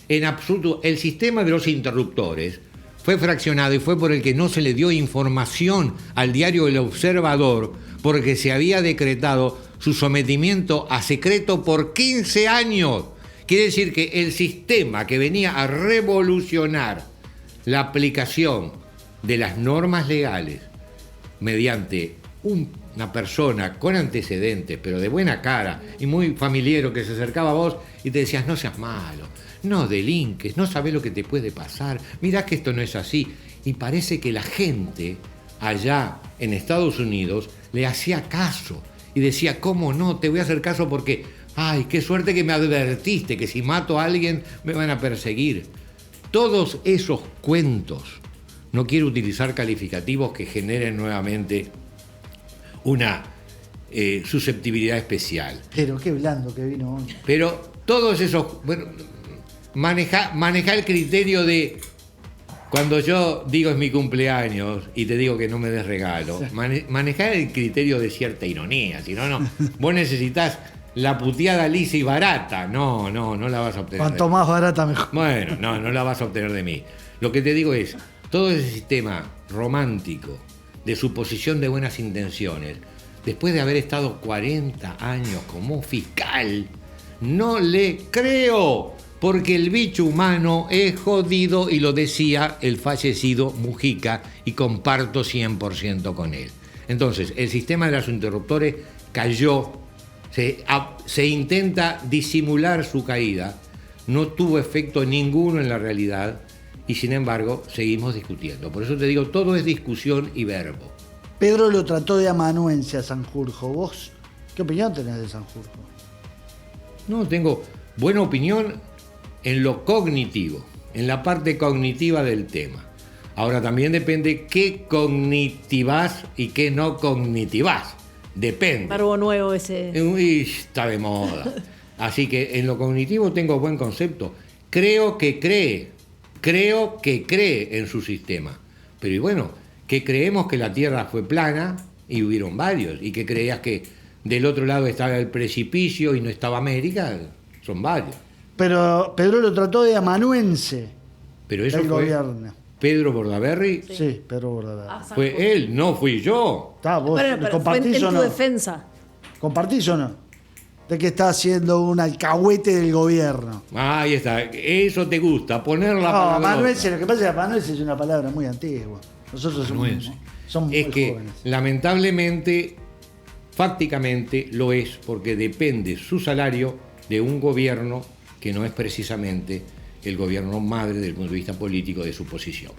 Speaker 3: En absoluto, el sistema de los interruptores fue fraccionado y fue por el que no se le dio información al diario El Observador, porque se había decretado su sometimiento a secreto por 15 años. Quiere decir que el sistema que venía a revolucionar la aplicación de las normas legales mediante un una persona con antecedentes, pero de buena cara y muy familiar, que se acercaba a vos y te decías, no seas malo, no delinques, no sabés lo que te puede pasar, mirá que esto no es así. Y parece que la gente allá en Estados Unidos le hacía caso y decía, ¿cómo no? Te voy a hacer caso porque, ay, qué suerte que me advertiste, que si mato a alguien me van a perseguir. Todos esos cuentos, no quiero utilizar calificativos que generen nuevamente una susceptibilidad especial.
Speaker 2: Pero qué blando que vino hoy.
Speaker 3: Pero todos esos, bueno, maneja el criterio de cuando yo digo es mi cumpleaños y te digo que no me des regalo, manejar el criterio de cierta ironía, si no, vos necesitas la puteada lisa y barata, no la vas a obtener.
Speaker 2: Cuanto más barata mejor.
Speaker 3: Bueno, no la vas a obtener de mí. Lo que te digo es, todo ese sistema romántico de suposición de buenas intenciones, después de haber estado 40 años como fiscal, no le creo, porque el bicho humano es jodido y lo decía el fallecido Mujica y comparto 100% con él. Entonces, el sistema de los interruptores cayó, se intenta disimular su caída, no tuvo efecto ninguno en la realidad y sin embargo seguimos discutiendo. Por eso te digo, todo es discusión y verbo.
Speaker 2: Pedro lo trató de amanuense a Sanjurjo. ¿Vos qué opinión tenés de Sanjurjo?
Speaker 3: No, tengo buena opinión en lo cognitivo, en la parte cognitiva del tema. Ahora también depende qué cognitivás y qué no cognitivás. Depende.
Speaker 1: Verbo nuevo ese.
Speaker 3: Uy, está de moda. Así que en lo cognitivo tengo buen concepto. Creo que cree en su sistema. Pero y bueno, que creemos que la Tierra fue plana y hubieron varios, y que creías que del otro lado estaba el precipicio y no estaba América, son varios.
Speaker 2: Pero Pedro lo trató de amanuense.
Speaker 3: Pero eso
Speaker 2: del
Speaker 3: fue
Speaker 2: gobierno.
Speaker 3: Pedro Bordaberry,
Speaker 2: Sí, Pedro Bordaberry.
Speaker 3: fue él, no fui yo.
Speaker 2: Está, vos
Speaker 1: Pero fue
Speaker 2: compartís
Speaker 1: en
Speaker 2: o
Speaker 1: tu
Speaker 2: no.
Speaker 1: defensa.
Speaker 2: ¿Compartís o no? De que está haciendo un alcahuete del gobierno.
Speaker 3: Ahí está, eso te gusta, poner la
Speaker 2: No,
Speaker 3: palabra.
Speaker 2: amanuense, lo que pasa es que amanuense es una palabra muy antigua. Nosotros
Speaker 3: Amanuense.
Speaker 2: somos muy
Speaker 3: Es que
Speaker 2: jóvenes.
Speaker 3: lamentablemente, fácticamente lo es, porque depende su salario de un gobierno que no es precisamente el gobierno madre desde el punto de vista político de su posición.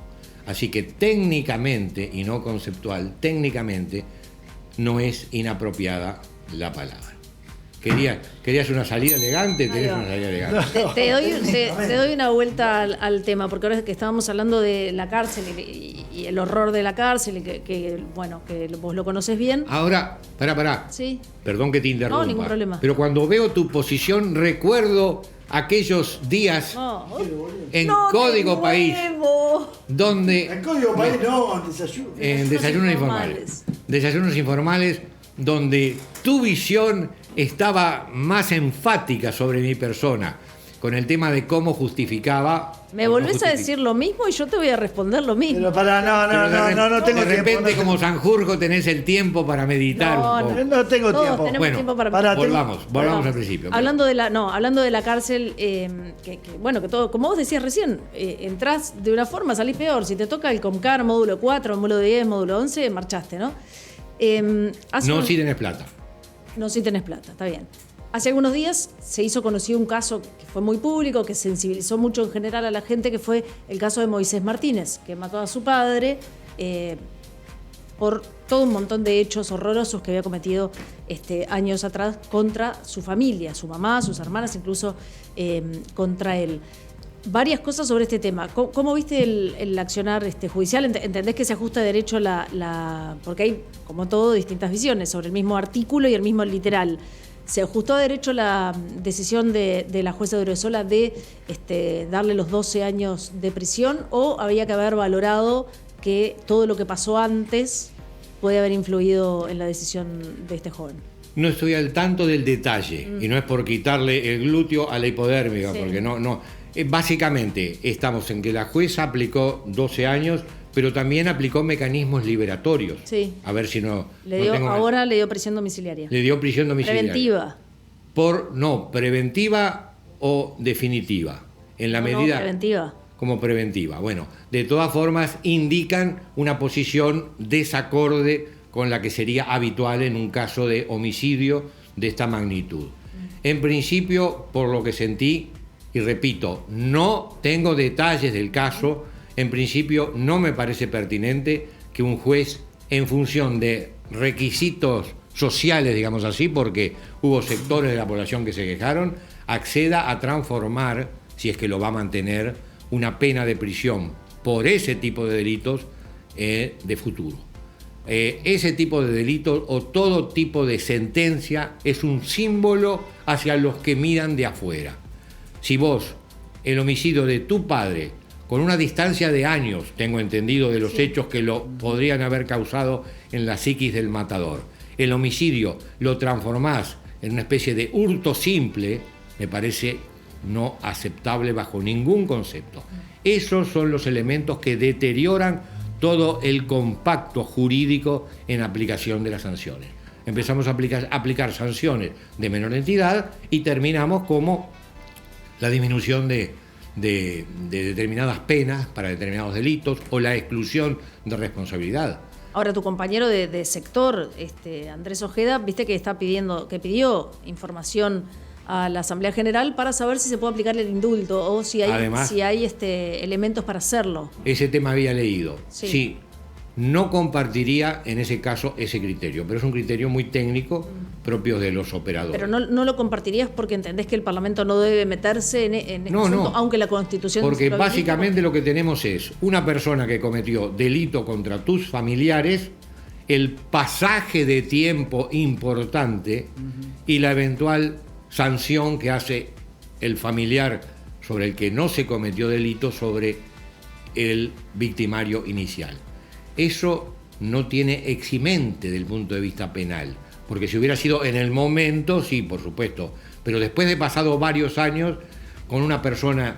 Speaker 3: Así que técnicamente, y no conceptual, técnicamente no es inapropiada la palabra. ¿Querías una salida elegante? Tenés una salida elegante.
Speaker 1: Te doy una vuelta al tema, porque ahora que estábamos hablando de la cárcel y el horror de la cárcel, y que vos lo conoces bien.
Speaker 3: Ahora, pará.
Speaker 1: Sí.
Speaker 3: Perdón que te interrumpa.
Speaker 1: No, ningún problema.
Speaker 3: Pero cuando veo tu posición, recuerdo aquellos días
Speaker 1: No.
Speaker 3: en
Speaker 1: No,
Speaker 3: Código
Speaker 1: de
Speaker 3: País,
Speaker 1: nuevo.
Speaker 3: donde
Speaker 2: El código país no, desayuno.
Speaker 3: en desayunos informales. Desayunos informales, donde tu visión estaba más enfática sobre mi persona, con el tema de cómo justificaba.
Speaker 1: Me volvés a decir lo mismo y yo te voy a responder lo mismo.
Speaker 2: Pero para, no tengo
Speaker 3: de
Speaker 2: tiempo.
Speaker 3: repente,
Speaker 2: no
Speaker 3: como Sanjurjo, tenés el tiempo para meditar un poco.
Speaker 2: No tengo
Speaker 1: Todos
Speaker 2: tiempo.
Speaker 1: tenemos
Speaker 3: Bueno,
Speaker 1: tiempo para
Speaker 3: volvamos al principio.
Speaker 1: Hablando de la cárcel, que todo, como vos decías recién, entrás de una forma, salís peor. Si te toca el Comcar, módulo 4, módulo 10, módulo 11, marchaste, ¿no?
Speaker 3: Si tenés plata.
Speaker 1: No, si tenés plata, está bien. Hace algunos días se hizo conocido un caso que fue muy público, que sensibilizó mucho en general a la gente, que fue el caso de Moisés Martínez, que mató a su padre por todo un montón de hechos horrorosos que había cometido años atrás contra su familia, su mamá, sus hermanas, incluso contra él. Varias cosas sobre este tema. ¿Cómo viste el accionar judicial? ¿Entendés que se ajusta de derecho porque hay, como todo, distintas visiones sobre el mismo artículo y el mismo literal? ¿Se ajustó a derecho la decisión de la jueza de Uresola de darle los 12 años de prisión, o había que haber valorado que todo lo que pasó antes puede haber influido en la decisión de este joven?
Speaker 3: No estoy al tanto del detalle, y no es por quitarle el glúteo a la hipodérmica,
Speaker 1: Sí.
Speaker 3: porque no. Básicamente estamos en que la jueza aplicó 12 años, pero también aplicó mecanismos liberatorios.
Speaker 1: Sí.
Speaker 3: A ver si no...
Speaker 1: Ahora le dio prisión domiciliaria.
Speaker 3: Le dio prisión domiciliaria.
Speaker 1: Preventiva.
Speaker 3: Preventiva o definitiva. En la medida...
Speaker 1: No, preventiva.
Speaker 3: Como preventiva. Bueno, de todas formas indican una posición desacorde con la que sería habitual en un caso de homicidio de esta magnitud. En principio, por lo que sentí, y repito, no tengo detalles del caso, en principio no me parece pertinente que un juez, en función de requisitos sociales, digamos así, porque hubo sectores de la población que se quejaron, acceda a transformar, si es que lo va a mantener, una pena de prisión por ese tipo de delitos de futuro. Ese tipo de delitos o todo tipo de sentencia es un símbolo hacia los que miran de afuera. Si vos, el homicidio de tu padre, con una distancia de años, tengo entendido, de los hechos que lo podrían haber causado en la psiquis del matador, el homicidio lo transformás en una especie de hurto simple, me parece no aceptable bajo ningún concepto. Esos son los elementos que deterioran todo el compacto jurídico en aplicación de las sanciones. Empezamos a aplicar sanciones de menor entidad y terminamos como la disminución de determinadas penas para determinados delitos o la exclusión de responsabilidad.
Speaker 1: Ahora, tu compañero de sector, Andrés Ojeda, viste que pidió información a la Asamblea General para saber si se puede aplicar el indulto o si hay,
Speaker 3: Además,
Speaker 1: elementos para hacerlo.
Speaker 3: Ese tema había leído.
Speaker 1: Sí.
Speaker 3: Sí, no compartiría en ese caso ese criterio, pero es un criterio muy técnico propio de los operadores.
Speaker 1: Pero no lo compartirías porque entendés que el Parlamento no debe meterse en este asunto, aunque la Constitución...
Speaker 3: Porque
Speaker 1: lo
Speaker 3: básicamente lo que tenemos es una persona que cometió delito contra tus familiares, el pasaje de tiempo importante y la eventual sanción que hace el familiar sobre el que no se cometió delito sobre el victimario inicial. Eso no tiene eximente del punto de vista penal, porque si hubiera sido en el momento, sí, por supuesto, pero después de pasado varios años, con una persona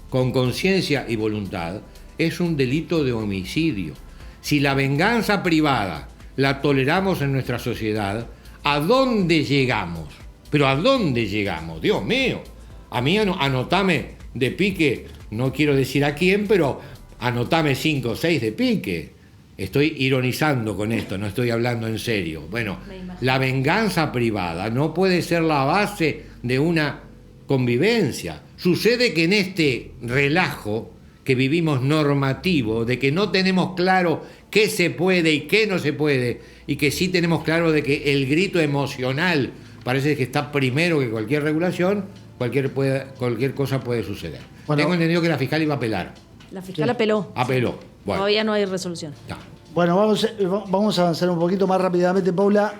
Speaker 3: con conciencia y voluntad, es un delito de homicidio. Si la venganza privada la toleramos en nuestra sociedad, ¿a dónde llegamos? Pero ¿a dónde llegamos? Dios mío, a mí anotame de pique, no quiero decir a quién, pero anotame 5 o 6 de pique. Estoy ironizando con esto, no estoy hablando en serio. Bueno, la venganza privada no puede ser la base de una convivencia. Sucede que en este relajo que vivimos normativo, de que no tenemos claro qué se puede y qué no se puede, y que sí tenemos claro de que el grito emocional parece que está primero que cualquier regulación, cualquier cosa puede suceder. Bueno, tengo entendido que la fiscal iba a apelar.
Speaker 1: La fiscal apeló.
Speaker 3: Apeló.
Speaker 1: Bueno. Todavía no hay resolución.
Speaker 3: No.
Speaker 2: Bueno, vamos a avanzar un poquito más rápidamente, Paula,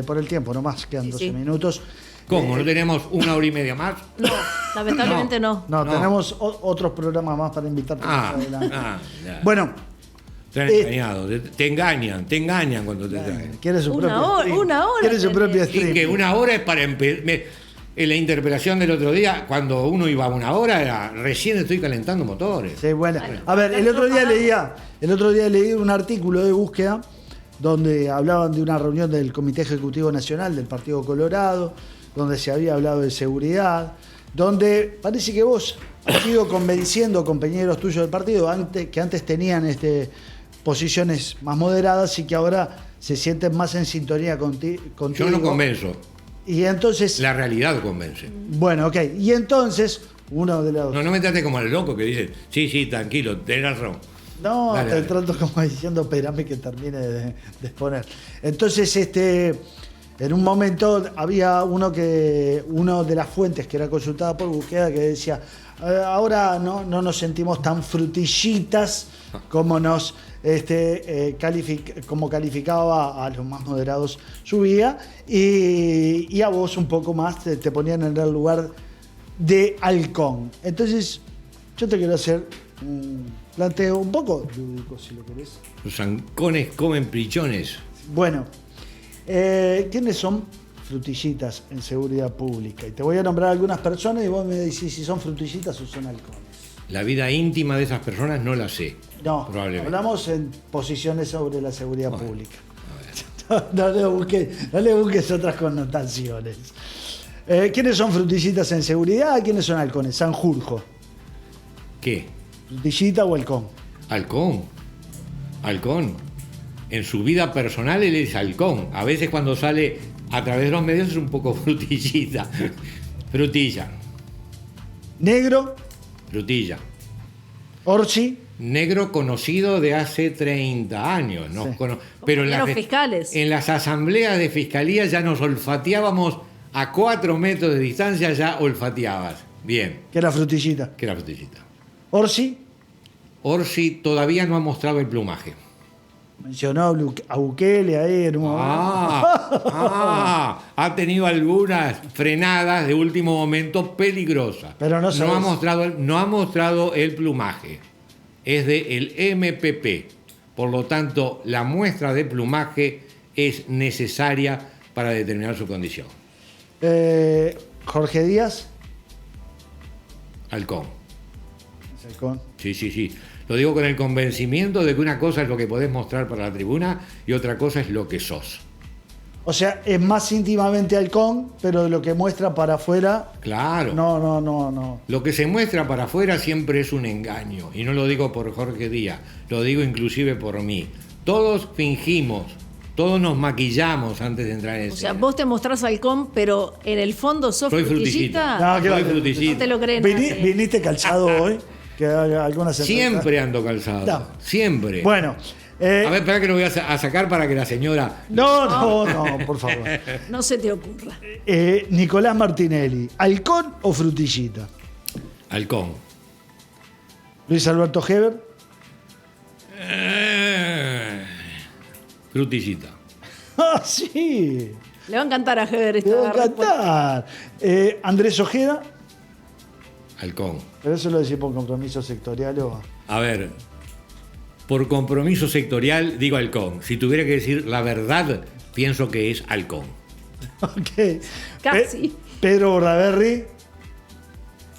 Speaker 2: por el tiempo, nomás quedan 12 minutos.
Speaker 3: ¿Cómo? ¿No tenemos 1 hora y media más?
Speaker 1: No, lamentablemente no.
Speaker 2: No, tenemos otros programas más para invitarte más adelante.
Speaker 3: Ya.
Speaker 2: Bueno.
Speaker 3: Te han engañado, te engañan cuando te traen.
Speaker 2: ¿Quieres su
Speaker 1: una hora.
Speaker 2: ¿Quieres su propio stream?
Speaker 3: Y que 1 hora es para empezar. En la interpelación del otro día, cuando uno iba a 1 hora, era recién estoy calentando motores.
Speaker 2: Sí, bueno. A ver, el otro día leí un artículo de búsqueda donde hablaban de una reunión del Comité Ejecutivo Nacional del Partido Colorado, donde se había hablado de seguridad, donde parece que vos has ido convenciendo compañeros tuyos del partido que antes tenían posiciones más moderadas y que ahora se sienten más en sintonía contigo.
Speaker 3: Yo no convenzo.
Speaker 2: Y entonces...
Speaker 3: La realidad convence.
Speaker 2: Bueno, ok. Y entonces, uno de los...
Speaker 3: No me trates como el loco que dice, sí, tranquilo, tenés razón.
Speaker 2: No, te trato como diciendo, espérame que termine de exponer. Entonces, en un momento había uno de las fuentes que era consultada por búsqueda que decía, ahora no nos sentimos tan frutillitas como nos como calificaba a los más moderados su vía y a vos un poco más te ponían en el lugar de halcón. Entonces, yo te quiero hacer un planteo un poco lúdico, si lo querés.
Speaker 3: Los halcones comen prichones.
Speaker 2: Bueno, ¿quiénes son frutillitas en seguridad pública? Y te voy a nombrar algunas personas y vos me decís si son frutillitas o son halcones.
Speaker 3: La vida íntima de esas personas no la sé.
Speaker 2: No, hablamos en posiciones sobre la seguridad pública. No le busques otras connotaciones. ¿Quiénes son frutillitas en seguridad? ¿Quiénes son halcones? Sanjurjo.
Speaker 3: ¿Qué?
Speaker 2: ¿Frutillita o halcón?
Speaker 3: Halcón. En su vida personal él es halcón. A veces cuando sale a través de los medios es un poco frutillita. Frutilla.
Speaker 2: Negro,
Speaker 3: Frutilla.
Speaker 2: Orsi.
Speaker 3: Negro conocido de hace 30 años. ¿No?
Speaker 2: Sí.
Speaker 3: Pero
Speaker 1: Compañeros fiscales.
Speaker 3: en las asambleas de fiscalía ya nos olfateábamos a 4 metros de distancia, ya olfateabas. Bien,
Speaker 2: Que era frutillita.
Speaker 3: que era frutillita.
Speaker 2: Orsi
Speaker 3: Orsi todavía no ha mostrado el plumaje.
Speaker 2: mencionó a Bukele ahí en un momento.
Speaker 3: Ha tenido algunas frenadas de último momento peligrosas.
Speaker 2: Pero no sabes.
Speaker 3: ha mostrado el plumaje. Es de el MPP. Por lo tanto, la muestra de plumaje es necesaria para determinar su condición.
Speaker 2: Jorge Díaz.
Speaker 3: Halcón.
Speaker 2: Es halcón.
Speaker 3: Sí. Lo digo con el convencimiento de que una cosa es lo que podés mostrar para la tribuna y otra cosa es lo que sos.
Speaker 2: O sea, es más íntimamente halcón, pero de lo que muestra para afuera.
Speaker 3: Claro.
Speaker 2: No.
Speaker 3: Lo que se muestra para afuera siempre es un engaño. Y no lo digo por Jorge Díaz, lo digo inclusive por mí. Todos fingimos, todos nos maquillamos antes de entrar en
Speaker 1: O sea,
Speaker 3: escena.
Speaker 1: vos te mostrás halcón, pero en el fondo sos
Speaker 3: Soy
Speaker 1: frutillita.
Speaker 2: No, que
Speaker 3: Soy
Speaker 2: va.
Speaker 3: frutillita.
Speaker 1: No te lo creen.
Speaker 2: ¿Viniste calzado hoy? Que algunas
Speaker 3: Siempre ando calzado.
Speaker 2: No.
Speaker 3: Siempre.
Speaker 2: Bueno.
Speaker 3: A ver, espera que lo voy a sacar para que la señora...
Speaker 2: No, por favor.
Speaker 1: No se te ocurra.
Speaker 2: Nicolás Martinelli, ¿halcón o frutillita?
Speaker 3: Halcón.
Speaker 2: Luis Alberto Heber.
Speaker 3: Frutillita.
Speaker 2: Ah, sí.
Speaker 1: Le va a encantar a Heber
Speaker 2: Te
Speaker 1: esta
Speaker 2: va a
Speaker 1: respuesta.
Speaker 2: encantar. Andrés Ojeda.
Speaker 3: Halcón.
Speaker 2: Pero eso lo decís por compromiso sectorial o.
Speaker 3: A ver, por compromiso sectorial digo halcón. Si tuviera que decir la verdad, pienso que es halcón.
Speaker 2: Ok.
Speaker 1: Casi.
Speaker 2: Pedro Bordaberry.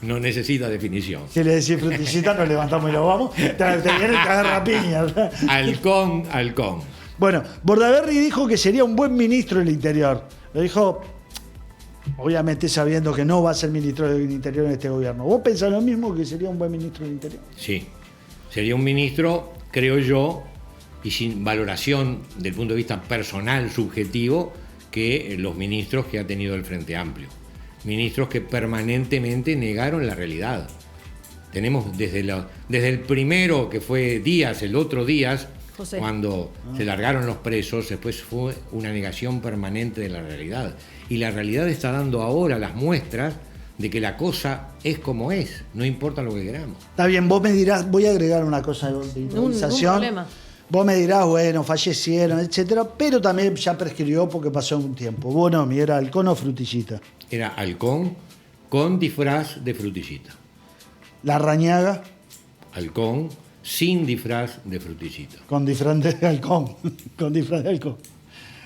Speaker 3: No necesita definición.
Speaker 2: Si le decís frutillita, nos levantamos y nos vamos. Te vienen a cagar a piña.
Speaker 3: Halcón.
Speaker 2: Bueno, Bordaberry dijo que sería un buen ministro del Interior. Lo dijo, obviamente sabiendo que no va a ser ministro del Interior en este gobierno. ¿Vos pensás lo mismo, que sería un buen ministro del Interior?
Speaker 3: Sí. Sería un ministro, creo yo, y sin valoración del punto de vista personal, subjetivo, que los ministros que ha tenido el Frente Amplio. Ministros que permanentemente negaron la realidad. Tenemos desde el primero, que fue Díaz, el otro Díaz,
Speaker 1: José.
Speaker 3: cuando se largaron los presos, después fue una negación permanente de la realidad. Y la realidad está dando ahora las muestras de que la cosa es como es, no importa lo que queramos.
Speaker 2: Está bien, vos me dirás, voy a agregar una cosa de improvisación.
Speaker 1: problema.
Speaker 2: Vos me dirás, bueno, fallecieron, etcétera, pero también ya prescribió porque pasó un tiempo. Vos no, mi era halcón o frutillita.
Speaker 3: Era halcón con disfraz de frutillita.
Speaker 2: La Rañaga
Speaker 3: Halcón sin disfraz de frutillita.
Speaker 2: con disfraz de halcón. Con disfraz de halcón.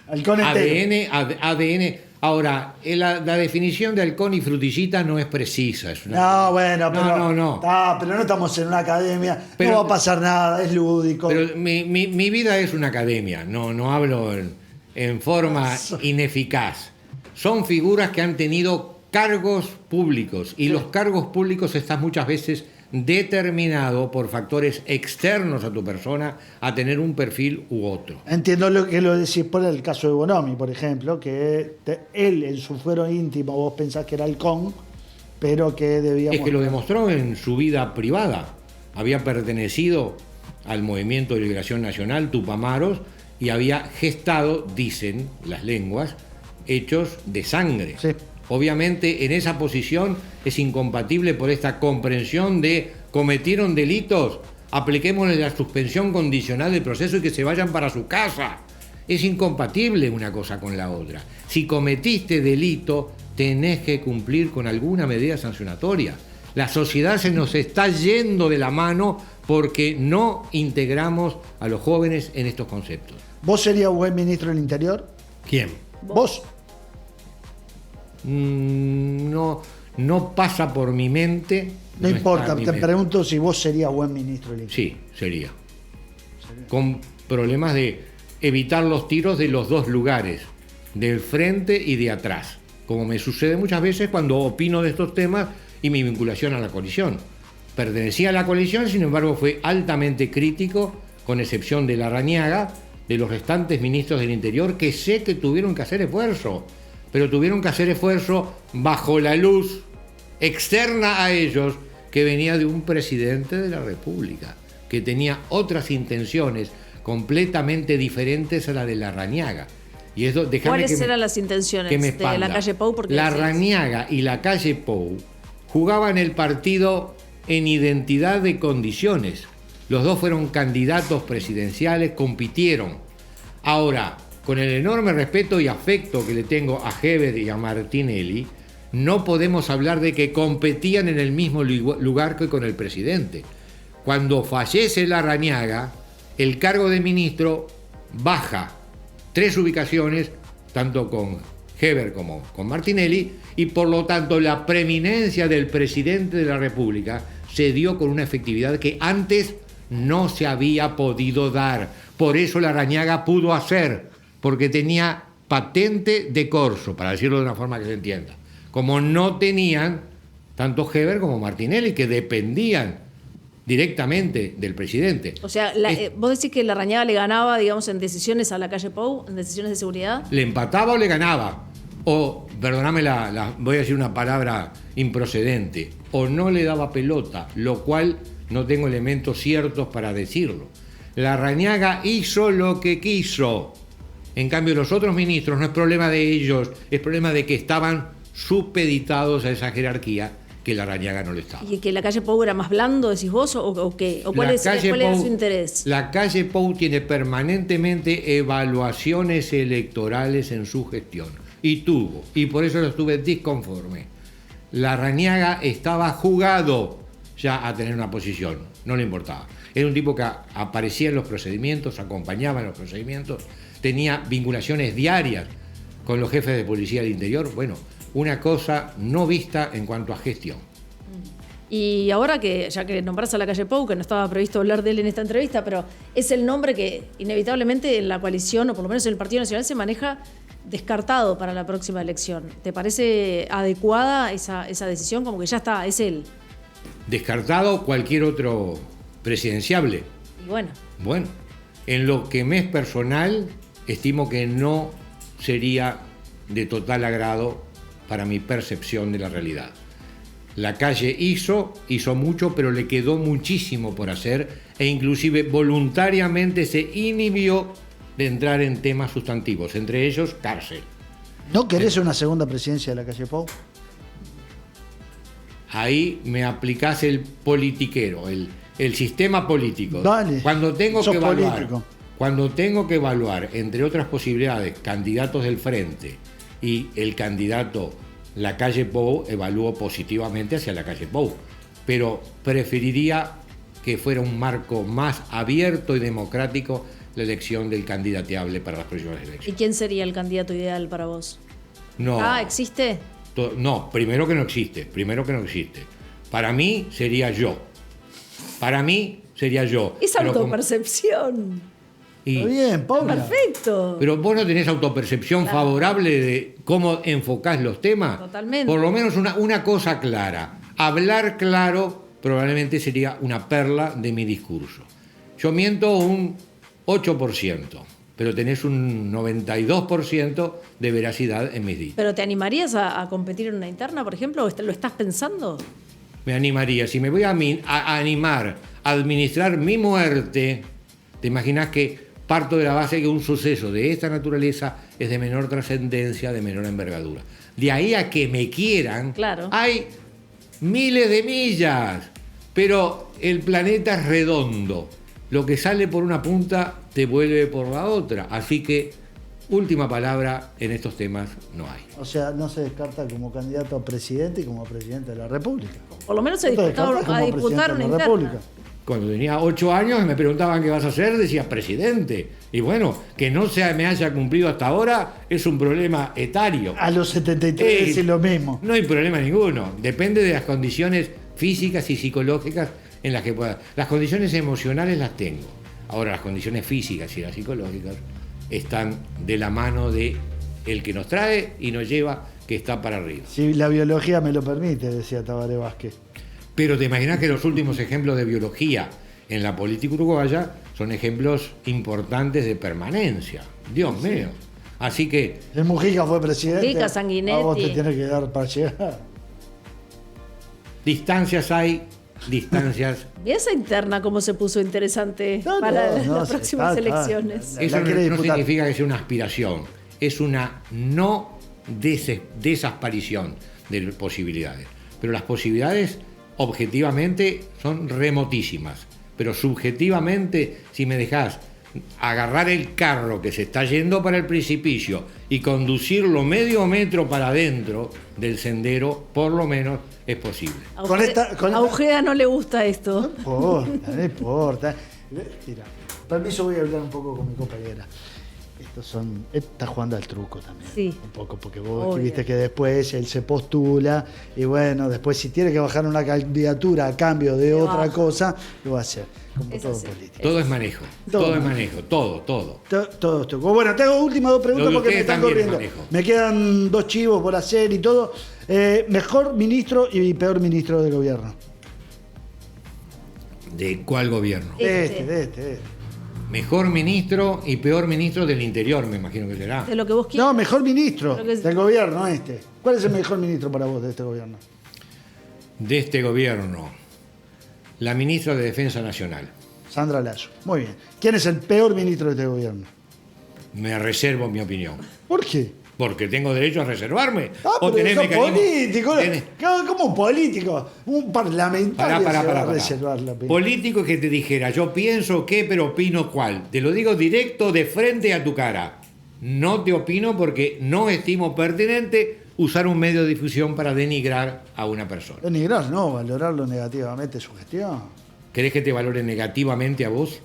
Speaker 2: Halcón entero.
Speaker 3: ADN. Ahora, la definición de halcón y frutillita no es precisa. Es una...
Speaker 2: No, bueno, pero.
Speaker 3: No.
Speaker 2: Pero no estamos en una academia,
Speaker 3: Pero-
Speaker 2: no va a pasar nada, es lúdico.
Speaker 3: Pero mi vida es una academia, no hablo en forma ineficaz. Son figuras que han tenido cargos públicos y los cargos públicos están muchas veces determinados por factores externos a tu persona a tener un perfil u otro.
Speaker 2: Entiendo lo que lo decís por el caso de Bonomi, por ejemplo, que él en su fuero íntimo vos pensás que era halcón, pero que debía...
Speaker 3: Es que lo demostró en su vida privada. Había pertenecido al Movimiento de Liberación Nacional, Tupamaros, y había gestado, dicen las lenguas, hechos de sangre.
Speaker 2: Sí.
Speaker 3: Obviamente en esa posición es incompatible por esta comprensión de cometieron delitos, apliquémosle la suspensión condicional del proceso y que se vayan para su casa. Es incompatible una cosa con la otra. Si cometiste delito, tenés que cumplir con alguna medida sancionatoria. La sociedad se nos está yendo de la mano porque no integramos a los jóvenes en estos conceptos.
Speaker 2: ¿Vos serías buen ministro del Interior?
Speaker 3: ¿Quién?
Speaker 2: ¿Vos?
Speaker 3: No pasa por mi mente.
Speaker 2: No
Speaker 3: está
Speaker 2: importa,
Speaker 3: en mi
Speaker 2: te
Speaker 3: mente.
Speaker 2: pregunto si vos serías buen ministro del Interior.
Speaker 3: Sí, sería. Con problemas de evitar los tiros de los dos lugares, del frente y de atrás, como me sucede muchas veces cuando opino de estos temas y mi vinculación a la coalición. Pertenecía a la coalición, sin embargo fue altamente crítico, con excepción de la Rañaga, de los restantes ministros del Interior que sé que tuvieron que hacer esfuerzo, pero tuvieron que hacer esfuerzo bajo la luz externa a ellos que venía de un presidente de la República, que tenía otras intenciones completamente diferentes a la de Larrañaga. Y eso,
Speaker 1: ¿cuáles eran las intenciones de la calle Pou?
Speaker 3: Larrañaga y la calle Pou jugaban el partido en identidad de condiciones. Los dos fueron candidatos presidenciales, compitieron. Ahora, con el enorme respeto y afecto que le tengo a Heber y a Martinelli, no podemos hablar de que competían en el mismo lugar que con el presidente. Cuando fallece Larrañaga, el cargo de ministro baja 3 ubicaciones, tanto con Heber como con Martinelli, y por lo tanto la preeminencia del presidente de la República se dio con una efectividad que antes no se había podido dar. Por eso Larrañaga pudo hacer, porque tenía patente de corso, para decirlo de una forma que se entienda, como no tenían tanto Heber como Martinelli, que dependían directamente del presidente.
Speaker 1: O sea, vos decís que Larrañaga le ganaba, digamos, en decisiones a la calle Pou, en decisiones de seguridad.
Speaker 3: ¿Le empataba o le ganaba? O, perdóname, voy a decir una palabra improcedente, o no le daba pelota, lo cual no tengo elementos ciertos para decirlo. Larrañaga hizo lo que quiso. En cambio, los otros ministros no es problema de ellos, es problema de que estaban supeditados a esa jerarquía que Larrañaga no le estaba.
Speaker 1: ¿Y que la calle Pou era más blando, decís vos, o qué? ¿O cuál era su interés?
Speaker 3: La calle Pou tiene permanentemente evaluaciones electorales en su gestión. Y por eso lo estuve disconforme. Larrañaga estaba jugado ya a tener una posición, no le importaba. Era un tipo que aparecía en los procedimientos, acompañaba en los procedimientos, tenía vinculaciones diarias con los jefes de policía del interior. Bueno, una cosa no vista en cuanto a gestión.
Speaker 1: Y ahora que, ya que nombrás a la calle Pou, que no estaba previsto hablar de él en esta entrevista, pero es el nombre que inevitablemente en la coalición, o por lo menos en el Partido Nacional, se maneja descartado para la próxima elección. ¿Te parece adecuada esa decisión? Como que ya está, es él.
Speaker 3: Descartado cualquier otro presidenciable.
Speaker 1: Y bueno.
Speaker 3: Bueno, en lo que me es personal, estimo que no sería de total agrado para mi percepción de la realidad. La calle hizo mucho, pero le quedó muchísimo por hacer, e inclusive voluntariamente se inhibió de entrar en temas sustantivos, entre ellos cárcel.
Speaker 2: ¿No querés una segunda presidencia de la calle Pou?
Speaker 3: Ahí me aplicás el politiquero, el sistema político.
Speaker 2: Dale,
Speaker 3: cuando tengo que evaluar, entre otras posibilidades, candidatos del frente y el candidato la calle Pou, evalúo positivamente hacia la calle Pou, pero preferiría que fuera un marco más abierto y democrático la elección del candidateable para las próximas elecciones.
Speaker 1: ¿Y quién sería el candidato ideal para vos?
Speaker 3: No.
Speaker 1: ¿Existe?
Speaker 3: No, primero que no existe. Para mí sería yo.
Speaker 1: Es autopercepción.
Speaker 2: Está bien, Paula.
Speaker 1: Perfecto.
Speaker 3: Pero vos no tenés autopercepción favorable de cómo enfocás los temas.
Speaker 1: Totalmente.
Speaker 3: Por lo menos una cosa clara. Hablar claro probablemente sería una perla de mi discurso. Yo miento un 8%, pero tenés un 92% de veracidad en mis dichos.
Speaker 1: ¿Pero te animarías a competir en una interna, por ejemplo? ¿O lo estás pensando?
Speaker 3: Me animaría. Si me voy a animar a administrar mi muerte, te imaginás que parto de la base que un suceso de esta naturaleza es de menor trascendencia, de menor envergadura. De ahí a que me quieran,
Speaker 1: claro,
Speaker 3: hay miles de millas, pero el planeta es redondo. Lo que sale por una punta te vuelve por la otra. Así que, última palabra en estos temas no hay.
Speaker 2: O sea, no se descarta como candidato a presidente y como presidente de la República.
Speaker 1: Por lo menos a disputar una interna.
Speaker 3: Cuando tenía 8 años me preguntaban qué vas a hacer, decía presidente. Y bueno, que no se me haya cumplido hasta ahora es un problema etario.
Speaker 2: A los 73 es lo mismo.
Speaker 3: No hay problema ninguno. Depende de las condiciones físicas y psicológicas en las que pueda. Las condiciones emocionales las tengo. Ahora, las condiciones físicas y las psicológicas están de la mano de el que nos trae y nos lleva, que está para arriba.
Speaker 2: Si la biología me lo permite, decía Tabaré Vázquez.
Speaker 3: Pero te imaginas que los últimos ejemplos de biología en la política uruguaya son ejemplos importantes de permanencia. Dios mío. Así que
Speaker 2: El Mujica fue presidente.
Speaker 1: Mujica, Sanguinetti.
Speaker 2: A vos te tenés que dar para llegar.
Speaker 3: distancias hay, distancias.
Speaker 1: ¿Y esa interna cómo se puso interesante
Speaker 2: No,
Speaker 1: para
Speaker 2: no,
Speaker 1: las
Speaker 2: sí,
Speaker 1: próximas
Speaker 2: está.
Speaker 1: elecciones?
Speaker 2: La
Speaker 3: Eso no,
Speaker 2: quiere
Speaker 3: no
Speaker 2: disputar.
Speaker 3: significa que sea una aspiración, es una no desasparición de posibilidades. Pero las posibilidades objetivamente son remotísimas. Pero subjetivamente, si me dejás agarrar el carro que se está yendo para el precipicio y conducirlo medio metro para adentro del sendero, por lo menos es posible.
Speaker 1: A Ojeda no le gusta esto.
Speaker 2: No importa. Mira, permiso, voy a hablar un poco con mi compañera. Está jugando al truco también.
Speaker 1: Sí.
Speaker 2: Un poco, porque vos
Speaker 1: Obvio.
Speaker 2: viste que después él se postula y bueno, después si tiene que bajar una candidatura a cambio de
Speaker 1: Lo
Speaker 2: otra
Speaker 1: baja.
Speaker 2: cosa, lo va a hacer. Como
Speaker 1: Es
Speaker 2: todo
Speaker 1: así.
Speaker 2: político.
Speaker 3: Todo es manejo,
Speaker 2: Todo.
Speaker 3: todo es manejo, todo.
Speaker 2: Todo es truco. Bueno, te hago últimas dos preguntas
Speaker 3: Lo de
Speaker 2: porque me
Speaker 3: ustedes
Speaker 2: están
Speaker 3: también
Speaker 2: corriendo.
Speaker 3: manejo.
Speaker 2: Me quedan 2 chivos por hacer y todo. Mejor ministro y peor ministro del gobierno.
Speaker 3: ¿De cuál gobierno?
Speaker 2: De
Speaker 1: Este.
Speaker 2: este.
Speaker 3: Mejor ministro y peor ministro del interior, me imagino que será.
Speaker 1: De lo que vos quieras.
Speaker 2: No, mejor ministro
Speaker 1: Creo que es-
Speaker 2: del gobierno este. ¿Cuál es el mejor ministro para vos de este gobierno?
Speaker 3: De este gobierno, la ministra de Defensa Nacional.
Speaker 2: Sandra Lasso. Muy bien. ¿Quién es el peor ministro de este gobierno?
Speaker 3: Me reservo mi opinión.
Speaker 2: ¿Por qué?
Speaker 3: Porque tengo derecho a reservarme.
Speaker 2: Ah,
Speaker 3: O
Speaker 2: pero
Speaker 3: tenés
Speaker 2: sos
Speaker 3: mecanismo-
Speaker 2: político.
Speaker 3: tenés-
Speaker 2: ¿Cómo un político? Un parlamentario
Speaker 3: Pará.
Speaker 2: se va a reservar la opinión.
Speaker 3: Político que te dijera, yo pienso qué, pero opino cuál. Te lo digo directo de frente a tu cara. No te opino porque no estimo pertinente usar un medio de difusión para denigrar a una persona.
Speaker 2: Denigrar, no, valorarlo negativamente su gestión.
Speaker 3: ¿Querés que te valore negativamente a vos?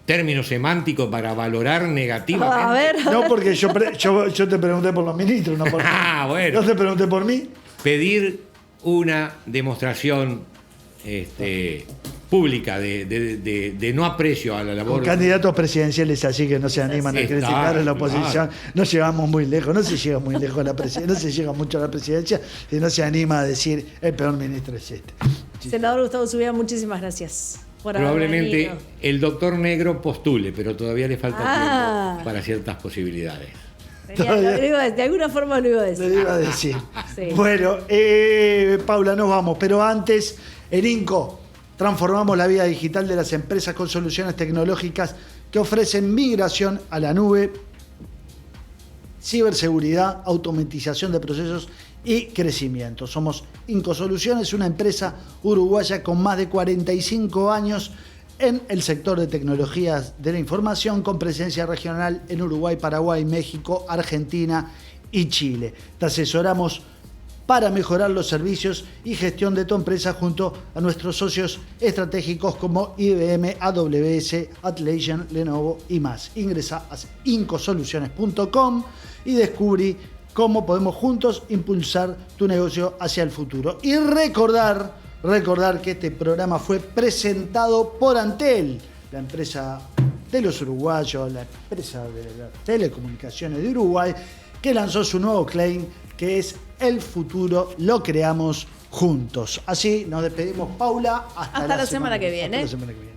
Speaker 3: Término semántico para valorar negativamente.
Speaker 1: A ver.
Speaker 2: No, porque yo te pregunté por los ministros, no por mí.
Speaker 3: Ah, bueno.
Speaker 2: Yo te pregunté por mí.
Speaker 3: Pedir una demostración pública de no aprecio a la labor.
Speaker 2: Con candidatos presidenciales así que no se animan a
Speaker 3: Está,
Speaker 2: criticar en la
Speaker 3: claro.
Speaker 2: oposición. No llegamos muy lejos, no se llega muy lejos a la presidencia, no se llega mucho a la presidencia y no se anima a decir el peor ministro es este.
Speaker 1: Senador Gustavo Zubia, muchísimas gracias por haber
Speaker 3: Probablemente
Speaker 1: venido.
Speaker 3: el doctor Negro postule, pero todavía le falta
Speaker 1: Ah.
Speaker 3: tiempo para ciertas posibilidades.
Speaker 1: De alguna forma lo iba a
Speaker 2: Te
Speaker 1: decir.
Speaker 2: iba a decir.
Speaker 1: Sí.
Speaker 2: Bueno, Paula, nos vamos, pero antes, en INCO, transformamos la vida digital de las empresas con soluciones tecnológicas que ofrecen migración a la nube, ciberseguridad, automatización de procesos y crecimiento. Somos INCO Soluciones, una empresa uruguaya con más de 45 años en el sector de tecnologías de la información, con presencia regional en Uruguay, Paraguay, México, Argentina y Chile. Te asesoramos para mejorar los servicios y gestión de tu empresa junto a nuestros socios estratégicos como IBM, AWS, Atlassian, Lenovo y más. Ingresa a incosoluciones.com y descubrí cómo podemos juntos impulsar tu negocio hacia el futuro. Y recordar que este programa fue presentado por Antel, la empresa de los uruguayos, la empresa de las telecomunicaciones de Uruguay, que lanzó su nuevo claim, que es el futuro lo creamos juntos. Así nos despedimos, Paula, hasta
Speaker 1: Hasta la semana que viene.
Speaker 2: Hasta la semana que viene.